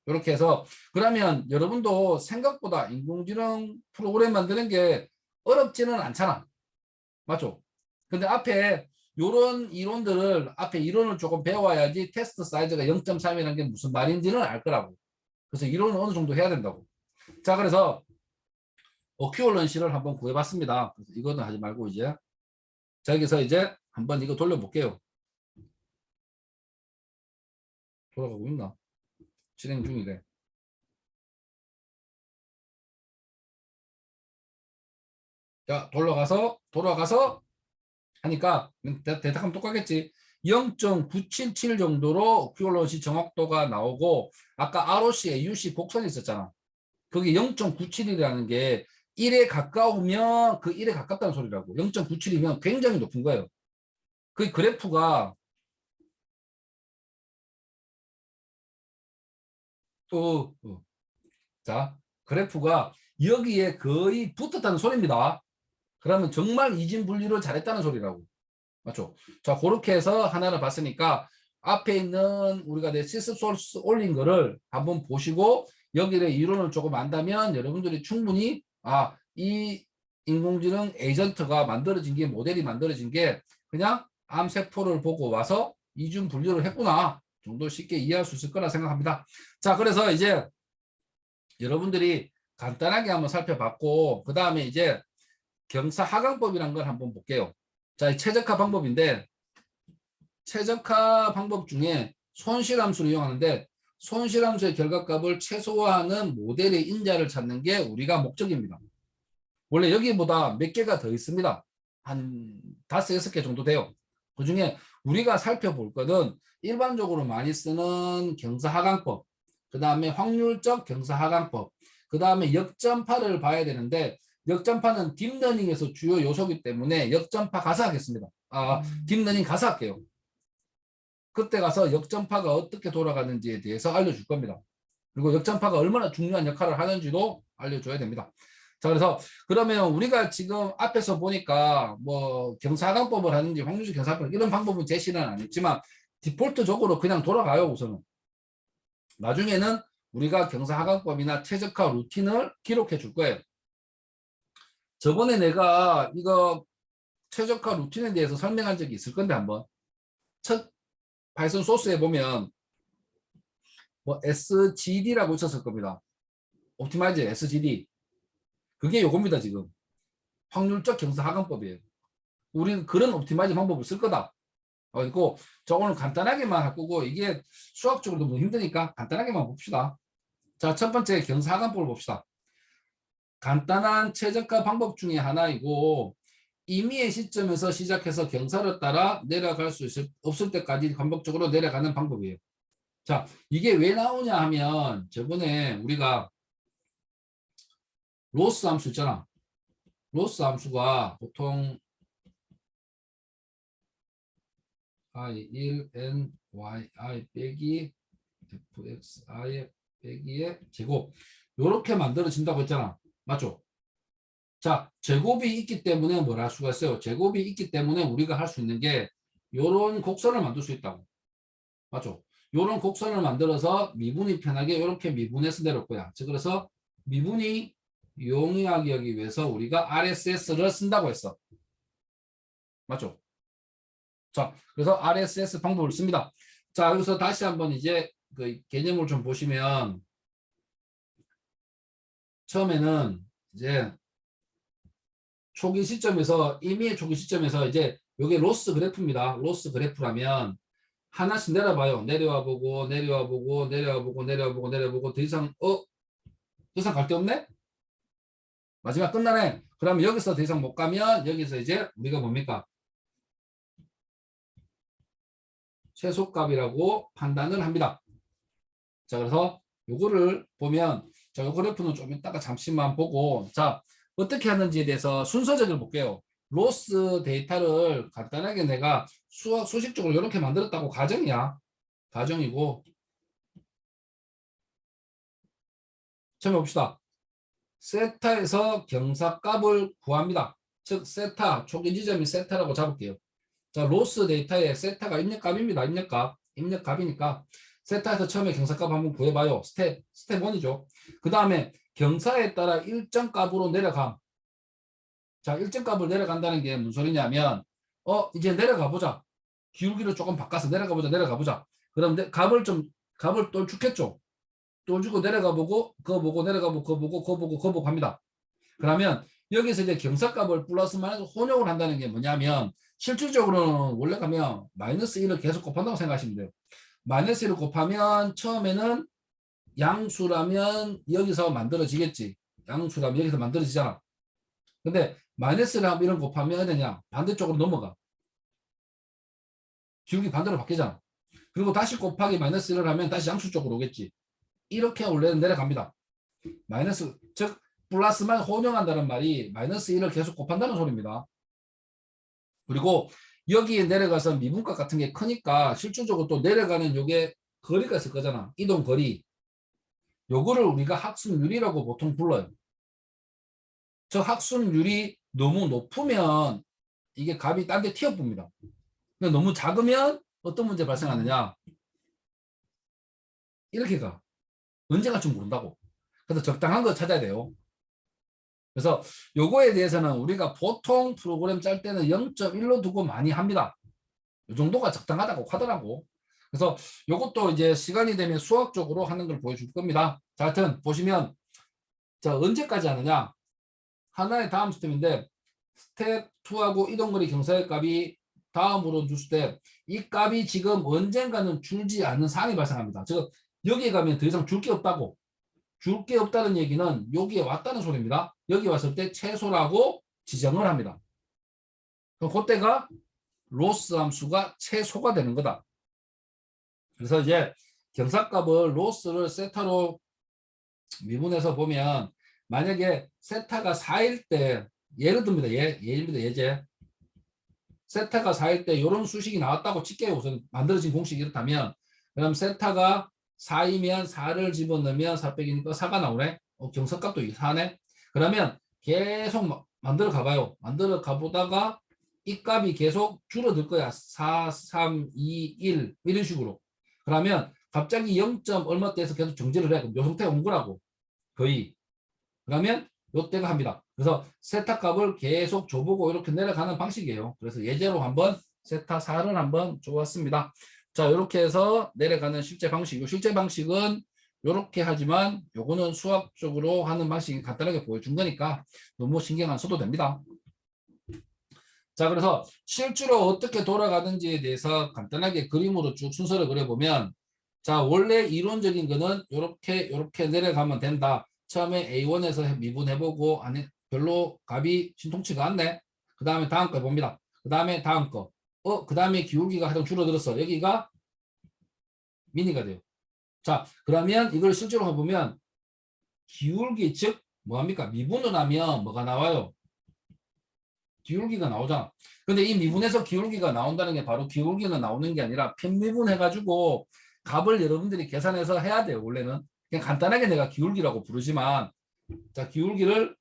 이렇게 해서 그러면 여러분도 생각보다 인공지능 프로그램 만드는 게 어렵지는 않잖아. 맞죠? 근데 앞에 요런 이론들을 앞에 이론을 조금 배워야지 테스트 사이즈가 0.3이라는 게 무슨 말인지는 알 거라고. 그래서 이론은 어느 정도 해야 된다고. 자, 그래서 어큐어런시를 한번 구해봤습니다. 그래서 이거는 하지 말고 이제 자, 여기서 이제 한번 이거 돌려볼게요. 돌아가고 있나? 진행 중이래. 자, 돌아가서 하니까 대략하면 똑같겠지. 0.977 정도로 어큐어런시 정확도가 나오고 아까 ROC, AUC 곡선이 있었잖아. 그게 0.97이라는 게 1에 가까우면 그 1에 가깝다는 소리라고. 0.97이면 굉장히 높은 거예요. 그 그래프가 또 자, 그래프가 여기에 거의 붙었다는 소리입니다. 그러면 정말 이진 분리를 잘했다는 소리라고. 맞죠? 자, 그렇게 해서 하나를 봤으니까 앞에 있는 우리가 시스 소스 올린 거를 한번 보시고 여기에 이론을 조금 안다면 여러분들이 충분히 이 인공지능 에이전트가 만들어진 게 모델이 만들어진 게 그냥 암세포를 보고 와서 이중 분류를 했구나 정도 쉽게 이해할 수 있을 거라 생각합니다. 자, 그래서 이제 여러분들이 간단하게 한번 살펴봤고 그 다음에 이제 경사하강법이라는 걸 한번 볼게요. 자, 최적화 방법인데 최적화 방법 중에 손실함수를 이용하는데 손실함수의 결과값을 최소화하는 모델의 인자를 찾는 게 우리가 목적입니다. 원래 여기보다 몇 개가 더 있습니다. 한 5, 6개 정도 돼요. 그 중에 우리가 살펴볼 거는 일반적으로 많이 쓰는 경사하강법, 그 다음에 확률적 경사하강법, 그 다음에 역전파를 봐야 되는데 역전파는 딥러닝에서 주요 요소이기 때문에 역전파 가서 하겠습니다. 딥러닝 가서 할게요. 그때 가서 역전파가 어떻게 돌아가는지에 대해서 알려줄 겁니다. 그리고 역전파가 얼마나 중요한 역할을 하는지도 알려줘야 됩니다. 자, 그래서 그러면 우리가 지금 앞에서 보니까 뭐 경사하강법을 하는지 확률적 경사하강법 이런 방법은 제시는 안 했지만 디폴트적으로 그냥 돌아가요. 우선은 나중에는 우리가 경사하강법이나 최적화 루틴을 기록해 줄 거예요. 저번에 내가 이거 최적화 루틴에 대해서 설명한 적이 있을 건데 한번 첫 파이썬 소스에 보면 뭐 SGD라고 있었을 겁니다. 옵티마이저 SGD 그게 요겁니다. 지금 확률적 경사하강법이에요. 우리는 그런 옵티마이저 방법을 쓸 거다. 그리고 저거는 간단하게만 할 거고 이게 수학적으로 너무 힘드니까 간단하게만 봅시다. 자, 첫 번째 경사하강법을 봅시다. 간단한 최적화 방법 중에 하나이고 임의의 시점에서 시작해서 경사를 따라 내려갈 수 없을 때까지 반복적으로 내려가는 방법이에요. 자, 이게 왜 나오냐 하면 저번에 우리가 로스 함수 있잖아. 로스 함수가 보통 i1 n yi 빼기 fxi 빼기의 제곱 이렇게 만들어진다고 했잖아. 맞죠? 자, 제곱이 있기 때문에 뭘 할 수가 있어요? 제곱이 있기 때문에 우리가 할 수 있는 게 요런 곡선을 만들 수 있다고. 맞죠? 요런 곡선을 만들어서 미분이 편하게 이렇게 미분해서 내려올 거야. 즉 그래서 미분이 용이하게 하기 위해서 우리가 RSS를 쓴다고 했어. 맞죠? 자, 그래서 RSS 방법을 씁니다. 자, 여기서 다시 한번 이제 그 개념을 좀 보시면 처음에는 이제 초기 시점에서 임의의 초기 시점에서 이제 이게 로스 그래프입니다. 로스 그래프라면 하나씩 내려봐요. 내려와 보고 내려와 보고 내려와 보고 내려와 보고 내려와 보고 더 이상 더 이상 갈 데 없네? 마지막 끝나네. 그러면 여기서 더 이상 못 가면 여기서 이제 우리가 뭡니까? 최소값이라고 판단을 합니다. 자, 그래서 요거를 보면 자, 요 그래프는 좀 이따가 잠시만 보고 자, 어떻게 하는지에 대해서 순서적으로 볼게요. 로스 데이터를 간단하게 내가 수식적으로 이렇게 만들었다고 가정이야. 가정이고 처음에 봅시다. 세타에서 경사값을 구합니다. 즉 세타, 초기 지점이 세타라고 잡을게요. 자, 로스 데이터에 세타가 입력값입니다. 입력값이니까 세타에서 처음에 경사값 한번 구해봐요. 스텝 1이죠. 그 다음에 경사에 따라 일정 값으로 내려감. 자, 일정 값을 내려간다는 게 무슨 소리냐면 이제 내려가 보자. 기울기를 조금 바꿔서 내려가 보자. 그럼 값을 또 주겠죠. 또 주고 내려가 보고 그거 보고 내려가 보고 그거 보고 합니다. 그러면 여기서 이제 경사값을 플러스 마이너스 혼용을 한다는 게 뭐냐면 실질적으로는 원래 가면 마이너스 1을 계속 곱한다고 생각하시면 돼요. 마이너스 1을 곱하면 처음에는 양수라면 여기서 만들어지겠지. 양수라면 여기서 만들어지잖아. 근데 마이너스를 하면 이런 곱하면 되냐? 반대쪽으로 넘어가. 기울기 반대로 바뀌잖아. 그리고 다시 곱하기 마이너스 1을 하면 다시 양수 쪽으로 오겠지. 이렇게 원래는 내려갑니다. 마이너스, 즉 플러스만 혼용한다는 말이 마이너스 1을 계속 곱한다는 소리입니다. 그리고 여기에 내려가서 미분값 같은 게 크니까 실질적으로 또 내려가는 요게 거리가 있을 거잖아. 이동 거리. 요거를 우리가 학습률이라고 보통 불러요. 저 학습률이 너무 높으면 이게 값이 딴 데 튀어봅니다. 근데 너무 작으면 어떤 문제 발생하느냐. 이렇게 가. 언제 갈지 모른다고. 그래서 적당한 거 찾아야 돼요. 그래서 요거에 대해서는 우리가 보통 프로그램 짤 때는 0.1로 두고 많이 합니다. 이 정도가 적당하다고 하더라고. 그래서 요것도 이제 시간이 되면 수학적으로 하는 걸 보여줄 겁니다. 자, 하여튼 보시면 자, 언제까지 하느냐. 하나의 다음 스텝인데 스텝 2하고 이동거리 경사의 값이 다음으로 줬을 때 이 값이 지금 언젠가는 줄지 않는 상황이 발생합니다. 즉 여기에 가면 더 이상 줄 게 없다고. 줄 게 없다는 얘기는 여기에 왔다는 소리입니다. 여기 왔을 때 최소라고 지정을 합니다. 그럼 그때가 로스 함수가 최소가 되는 거다. 그래서 이제 경사값을 로스를 세타로 미분해서 보면 만약에 세타가 4일 때 예를 듭니다. 예입니다. 예제. 세타가 4일 때 이런 수식이 나왔다고 칠게요. 우선 만들어진 공식이 이렇다면 그럼 세타가 4이면 4를 집어넣으면 4 빼기니까 4가 나오네. 경사값도 4네. 그러면 계속 만들어 가봐요. 만들어 가보다가 이 값이 계속 줄어들 거야. 4, 3, 2, 1 이런 식으로. 그러면 갑자기 0. 얼마 때에서 계속 정지를 해. 그럼 요 상태에 온 거라고. 거의. 그러면 요때가 합니다. 그래서 세타 값을 계속 줘보고 이렇게 내려가는 방식이에요. 그래서 예제로 한번 세타 4를 한번 줘왔습니다. 자, 이렇게 해서 내려가는 실제 방식. 실제 방식은 이렇게 하지만 요거는 수학적으로 하는 방식이 간단하게 보여준 거니까 너무 신경 안 써도 됩니다. 자, 그래서 실제로 어떻게 돌아가는지에 대해서 간단하게 그림으로 쭉 순서를 그려보면 자, 원래 이론적인 거는 이렇게 내려가면 된다. 처음에 A1에서 미분해보고 안에 별로 값이 신통치가 않네. 그 다음에 다음 거 봅니다. 그 다음에 다음 거. 그 다음에 기울기가 하여튼 줄어들었어. 여기가 미니가 돼요. 자, 그러면 이걸 실제로 해보면 기울기 즉 뭐합니까? 미분을 하면 뭐가 나와요? 기울기가 나오잖아. 근데 이 미분에서 기울기가 나온다는 게 바로 기울기가 나오는 게 아니라 편미분 해가지고 값을 여러분들이 계산해서 해야 돼요. 원래는 그냥 간단하게 내가 기울기라고 부르지만, 자, 기울기를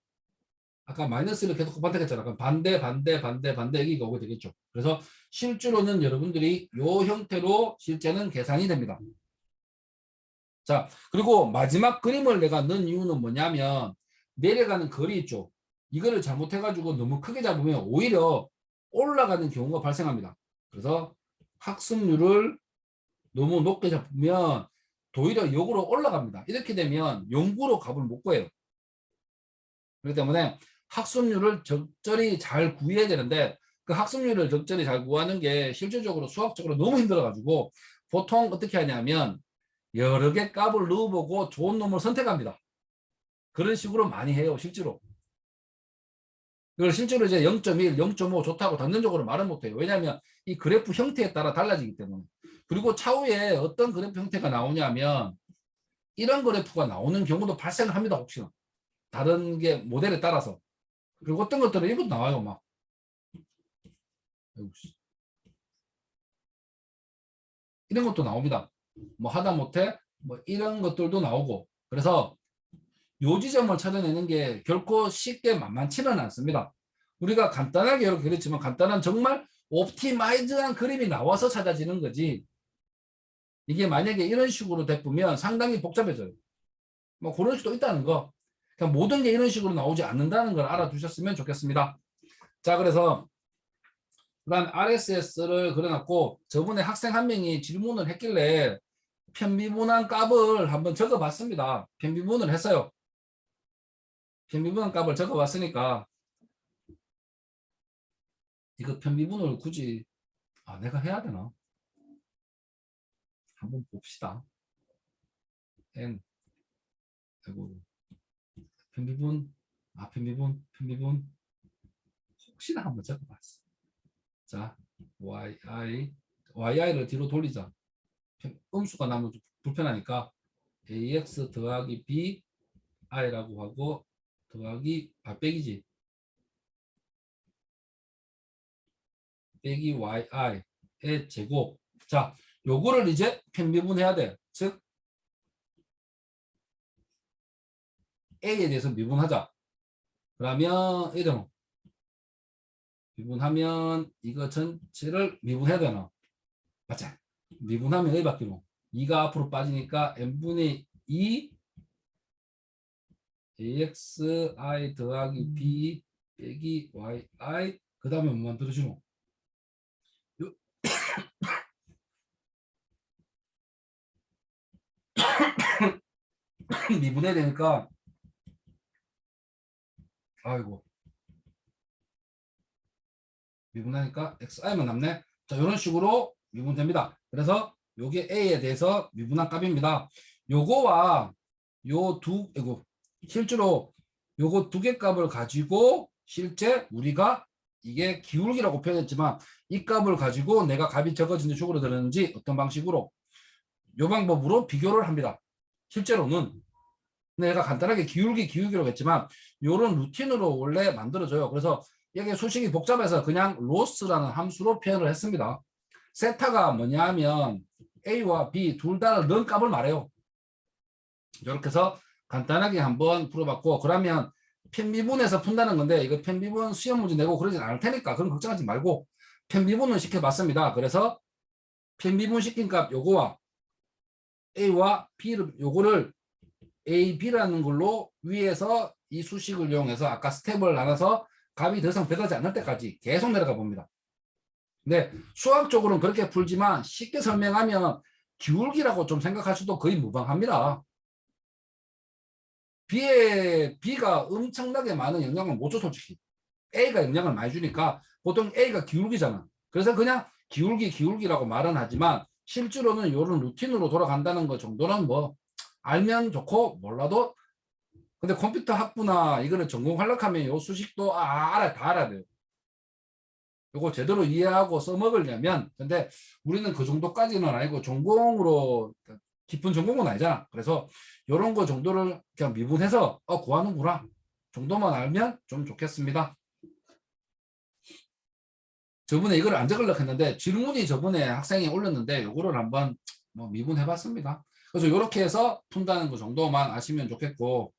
아까 마이너스를 계속 곱한다했잖아. 그럼 반대 여기가 오게 되겠죠. 그래서 실제로는 여러분들이 이 형태로 실제는 계산이 됩니다. 자, 그리고 마지막 그림을 내가 넣은 이유는 뭐냐면 내려가는 거리 있죠. 이거를 잘못해가지고 너무 크게 잡으면 오히려 올라가는 경우가 발생합니다. 그래서 학습률을 너무 높게 잡으면 오히려 역으로 올라갑니다. 이렇게 되면 영구로 값을 못 구해요. 그렇기 때문에 학습률을 적절히 잘 구해야 되는데 그 학습률을 적절히 잘 구하는 게 실질적으로 수학적으로 너무 힘들어가지고 보통 어떻게 하냐면 여러 개 값을 넣어보고 좋은 놈을 선택합니다. 그런 식으로 많이 해요, 실제로. 이걸 실제로 이제 0.1, 0.5 좋다고 단정적으로 말은 못해요. 왜냐하면 이 그래프 형태에 따라 달라지기 때문에. 그리고 차후에 어떤 그래프 형태가 나오냐면 이런 그래프가 나오는 경우도 발생을 합니다, 혹시나. 다른 게 모델에 따라서. 그리고 어떤 것들은 이것도 나와요, 막. 이런 것도 나옵니다. 뭐 하다못해 뭐 이런 것들도 나오고. 그래서 요 지점을 찾아내는 게 결코 쉽게 만만치는 않습니다. 우리가 간단하게 이렇게 그랬지만 간단한 정말 옵티마이즈한 그림이 나와서 찾아지는 거지. 이게 만약에 이런 식으로 돼보면 상당히 복잡해져요. 뭐 그럴 수도 있다는 거. 그러니까 모든 게 이런 식으로 나오지 않는다는 걸 알아두셨으면 좋겠습니다. 자, 그래서 그다음 RSS를 그려놨고 저번에 학생 한 명이 질문을 했길래 편미분한 값을 한번 적어봤습니다. 편미분을 했어요. 편미분 값을 적어봤으니까 이거 편미분을 굳이 내가 해야 되나? 한번 봅시다. n 아이고 편미분 편미분 혹시나 한번 적어봤어. 자 yi를 뒤로 돌리자. 음수가 나면 좀 불편하니까 ax 더하기 b i라고 하고 더하기 빼기지. 빼기 yi의 제곱. 자, 요거를 이제 편미분해야 돼. 즉 a에 대해서 미분하자. 그러면 이런 미분하면 이거 전체를 미분해야 되나? 맞자. 미분하면 A 바뀌노. 2가 앞으로 빠지니까 n분의 2 axi 더하기 b 빼기 yi 그 다음에 뭐 만들어주노? 미분해야 되니까 아이고 미분하니까xi만 남네. 자, 이런 식으로 미분됩니다. 그래서 요게 a에 대해서 미분한 값입니다. 요거와 요 이거 실제로 요거 두 개 값을 가지고 실제 우리가 이게 기울기라고 표현했지만 이 값을 가지고 내가 값이 적어지는지 줄어드는지 어떤 방식으로 요 방법으로 비교를 합니다. 실제로는 내가 간단하게 기울기라고 했지만 요런 루틴으로 원래 만들어져요. 그래서 이게 수식이 복잡해서 그냥 로스라는 함수로 표현을 했습니다. 세타가 뭐냐 하면 A와 B 둘 다 넣은 값을 말해요. 이렇게 해서 간단하게 한번 풀어봤고 그러면 편미분에서 푼다는 건데 이거 편미분 시험 문제 내고 그러진 않을 테니까 그럼 걱정하지 말고 편미분을 시켜봤습니다. 그래서 편미분 시킨 값 요거와 A와 B를 요거를 A, B라는 걸로 위에서 이 수식을 이용해서 아까 스텝을 나눠서 값이 더 이상 변하지 않을 때까지 계속 내려가 봅니다. 근데 수학적으로는 그렇게 풀지만 쉽게 설명하면 기울기라고 좀 생각하셔도 거의 무방합니다. B가 엄청나게 많은 영향을 못 줘, 솔직히. A가 영향을 많이 주니까 보통 A가 기울기잖아. 그래서 그냥 기울기라고 말은 하지만 실제로는 이런 루틴으로 돌아간다는 것 정도는 뭐 알면 좋고 몰라도 근데 컴퓨터 학부나 이거는 전공하려고 하면 요 수식도 다 알아야 돼요. 요거 제대로 이해하고 써먹으려면, 근데 우리는 그 정도까지는 아니고 전공으로 깊은 전공은 아니잖아. 그래서 요런 거 정도를 그냥 미분해서 구하는구나 정도만 알면 좀 좋겠습니다. 저번에 이걸 안 적으려고 했는데 질문이 저번에 학생이 올렸는데 요거를 한번 뭐 미분해 봤습니다. 그래서 이렇게 해서 푼다는 거 정도만 아시면 좋겠고,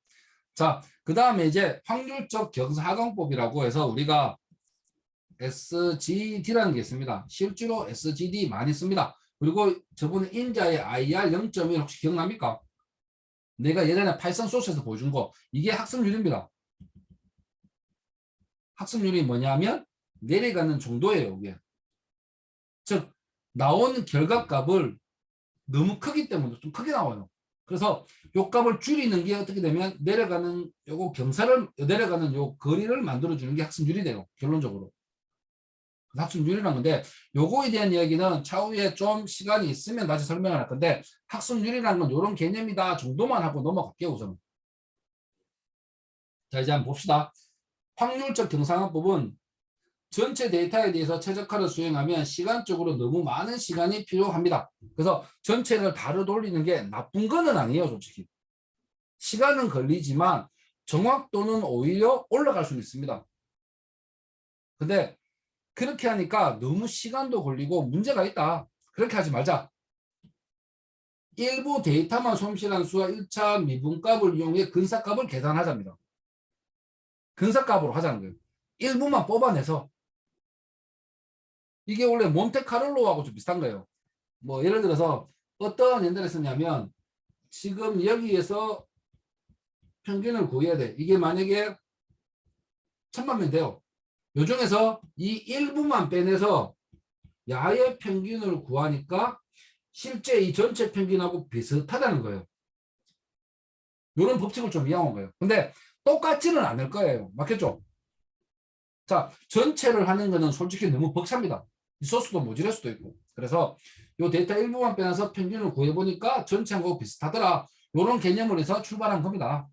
자, 그 다음에 이제 확률적 경사하강법이라고 해서 우리가 SGD라는 게 있습니다. 실제로 SGD 많이 씁니다. 그리고 저번에 인자의 IR 0.1 혹시 기억납니까? 내가 예전에 파이썬 소스에서 보여준 거, 이게 학습률입니다. 학습률이 뭐냐면 내려가는 정도예요. 이게. 즉 나온 결과값을 너무 크기 때문에 좀 크게 나와요. 그래서 요 값을 줄이는 게 어떻게 되면 내려가는 요거 경사를 내려가는 요 거리를 만들어 주는 게 학습률이 돼요. 결론적으로. 학습률이란 건데 요거에 대한 이야기는 차후에 좀 시간이 있으면 다시 설명을 할 건데, 학습률이라는 건 요런 개념이다 정도만 하고 넘어갈게요. 우선. 자, 이제 한번 봅시다. 확률적 경상화법은 전체 데이터에 대해서 최적화를 수행하면 시간적으로 너무 많은 시간이 필요합니다. 그래서 전체를 다려 돌리는 게 나쁜 거는 아니에요. 솔직히. 시간은 걸리지만 정확도는 오히려 올라갈 수는 있습니다. 근데 그렇게 하니까 너무 시간도 걸리고 문제가 있다. 그렇게 하지 말자. 일부 데이터만 손실한 수와 1차 미분값을 이용해 근사값을 계산하자입니다. 근사값으로 하자는 거예요. 일부만 뽑아내서. 이게 원래 몬테카를로하고 좀 비슷한 거예요. 뭐 예를 들어서 어떤 예를 썼냐면 지금 여기에서 평균을 구해야 돼. 이게 만약에 1000만 명 돼요. 요 중에서 이 일부만 빼내서 야의 평균을 구하니까 실제 이 전체 평균하고 비슷하다는 거예요. 이런 법칙을 좀 이용한 거예요. 근데 똑같지는 않을 거예요. 맞겠죠? 자, 전체를 하는 거는 솔직히 너무 벅찹니다. 소스도 모자랄 수도 있고. 그래서 이 데이터 일부만 빼내서 평균을 구해보니까 전체하고 비슷하더라. 이런 개념을 해서 출발한 겁니다.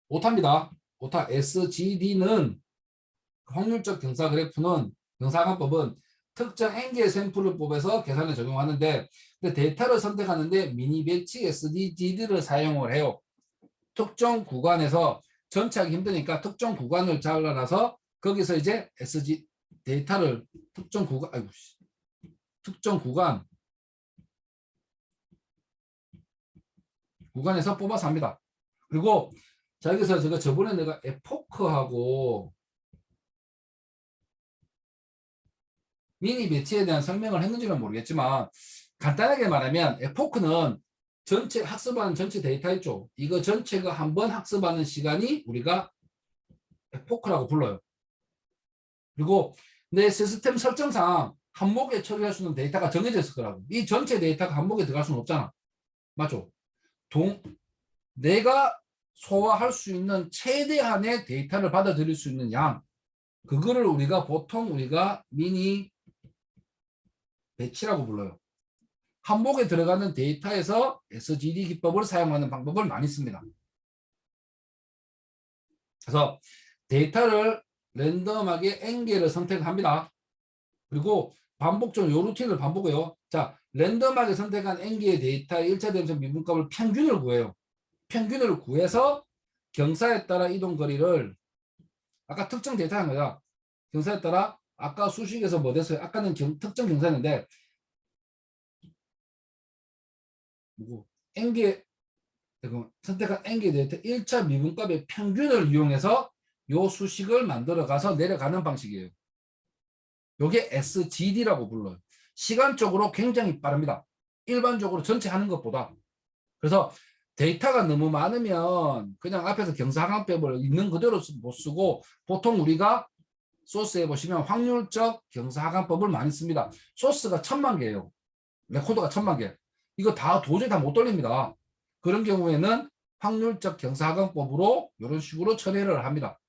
오타입니다. 오타. SGD는 확률적 경사 그래프는 경사관법은 특정 n개의 샘플을 뽑아서 계산에 적용하는데, 근데 데이터를 선택하는데 미니 배치 SDGD를 사용을 해요. 특정 구간에서 전체하기 힘드니까 특정 구간을 잘라놔서 거기서 이제 SG 데이터를 특정 구간, 아이고, 특정 구간에서 뽑아서 합니다. 그리고 자, 여기서 제가 저번에 내가 에포크하고 미니 배치에 대한 설명을 했는지는 모르겠지만, 간단하게 말하면 에포크는 전체 학습하는 전체 데이터 있죠. 이거 전체가 한번 학습하는 시간이 우리가 에포크라고 불러요. 그리고 내 시스템 설정상 한목에 처리할 수 있는 데이터가 정해져 있을 거라고. 이 전체 데이터가 한목에 들어갈 수는 없잖아. 맞죠? 내가 소화할 수 있는 최대한의 데이터를 받아들일 수 있는 양, 그거를 보통 우리가 미니 배치라고 불러요. 한목에 들어가는 데이터에서 SGD 기법을 사용하는 방법을 많이 씁니다. 그래서 데이터를 랜덤하게 n개를 선택합니다. 그리고 반복적으로 요 루틴을 반복해요. 자, 랜덤하게 선택한 n개의 데이터의 1차 대응성 미분값을 평균을 구해요. 평균을 구해서 경사에 따라 이동거리를, 아까 특정 데이터인 거야. 경사에 따라 아까 수식에서 뭐 됐어요? 아까는 특정 경사였는데 n개 선택한 n개 데이터 1차 미분값의 평균을 이용해서 요 수식을 만들어 가서 내려가는 방식이에요. 요게 SGD라고 불러요. 시간적으로 굉장히 빠릅니다. 일반적으로 전체 하는 것보다. 그래서 데이터가 너무 많으면 그냥 앞에서 경사하강법을 있는 그대로 못 쓰고, 보통 우리가 소스에 보시면 확률적 경사하강법을 많이 씁니다. 소스가 1000만 개예요. 레코더가 1000만 개. 이거 다 도저히 다 못 돌립니다. 그런 경우에는 확률적 경사하강법으로 이런 식으로 처리를 합니다.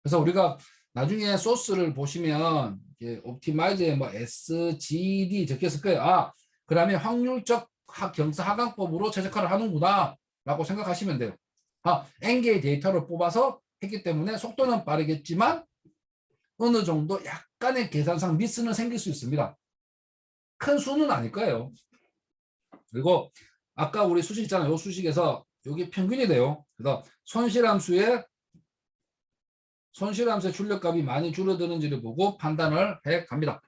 그래서 우리가 나중에 소스를 보시면 옵티마이저에 뭐 SGD 적혔을 거예요. 그러면 확률적 경사하강법으로 최적화를 하는구나 라고 생각하시면 돼요. n개의 데이터를 뽑아서 했기 때문에 속도는 빠르겠지만 어느 정도 약간의 계산상 미스는 생길 수 있습니다. 큰 수는 아닐 거예요. 그리고 아까 우리 수식 있잖아요. 이 수식에서 여기 평균이 돼요. 그래서 손실함수의 출력값이 많이 줄어드는지를 보고 판단을 해 갑니다.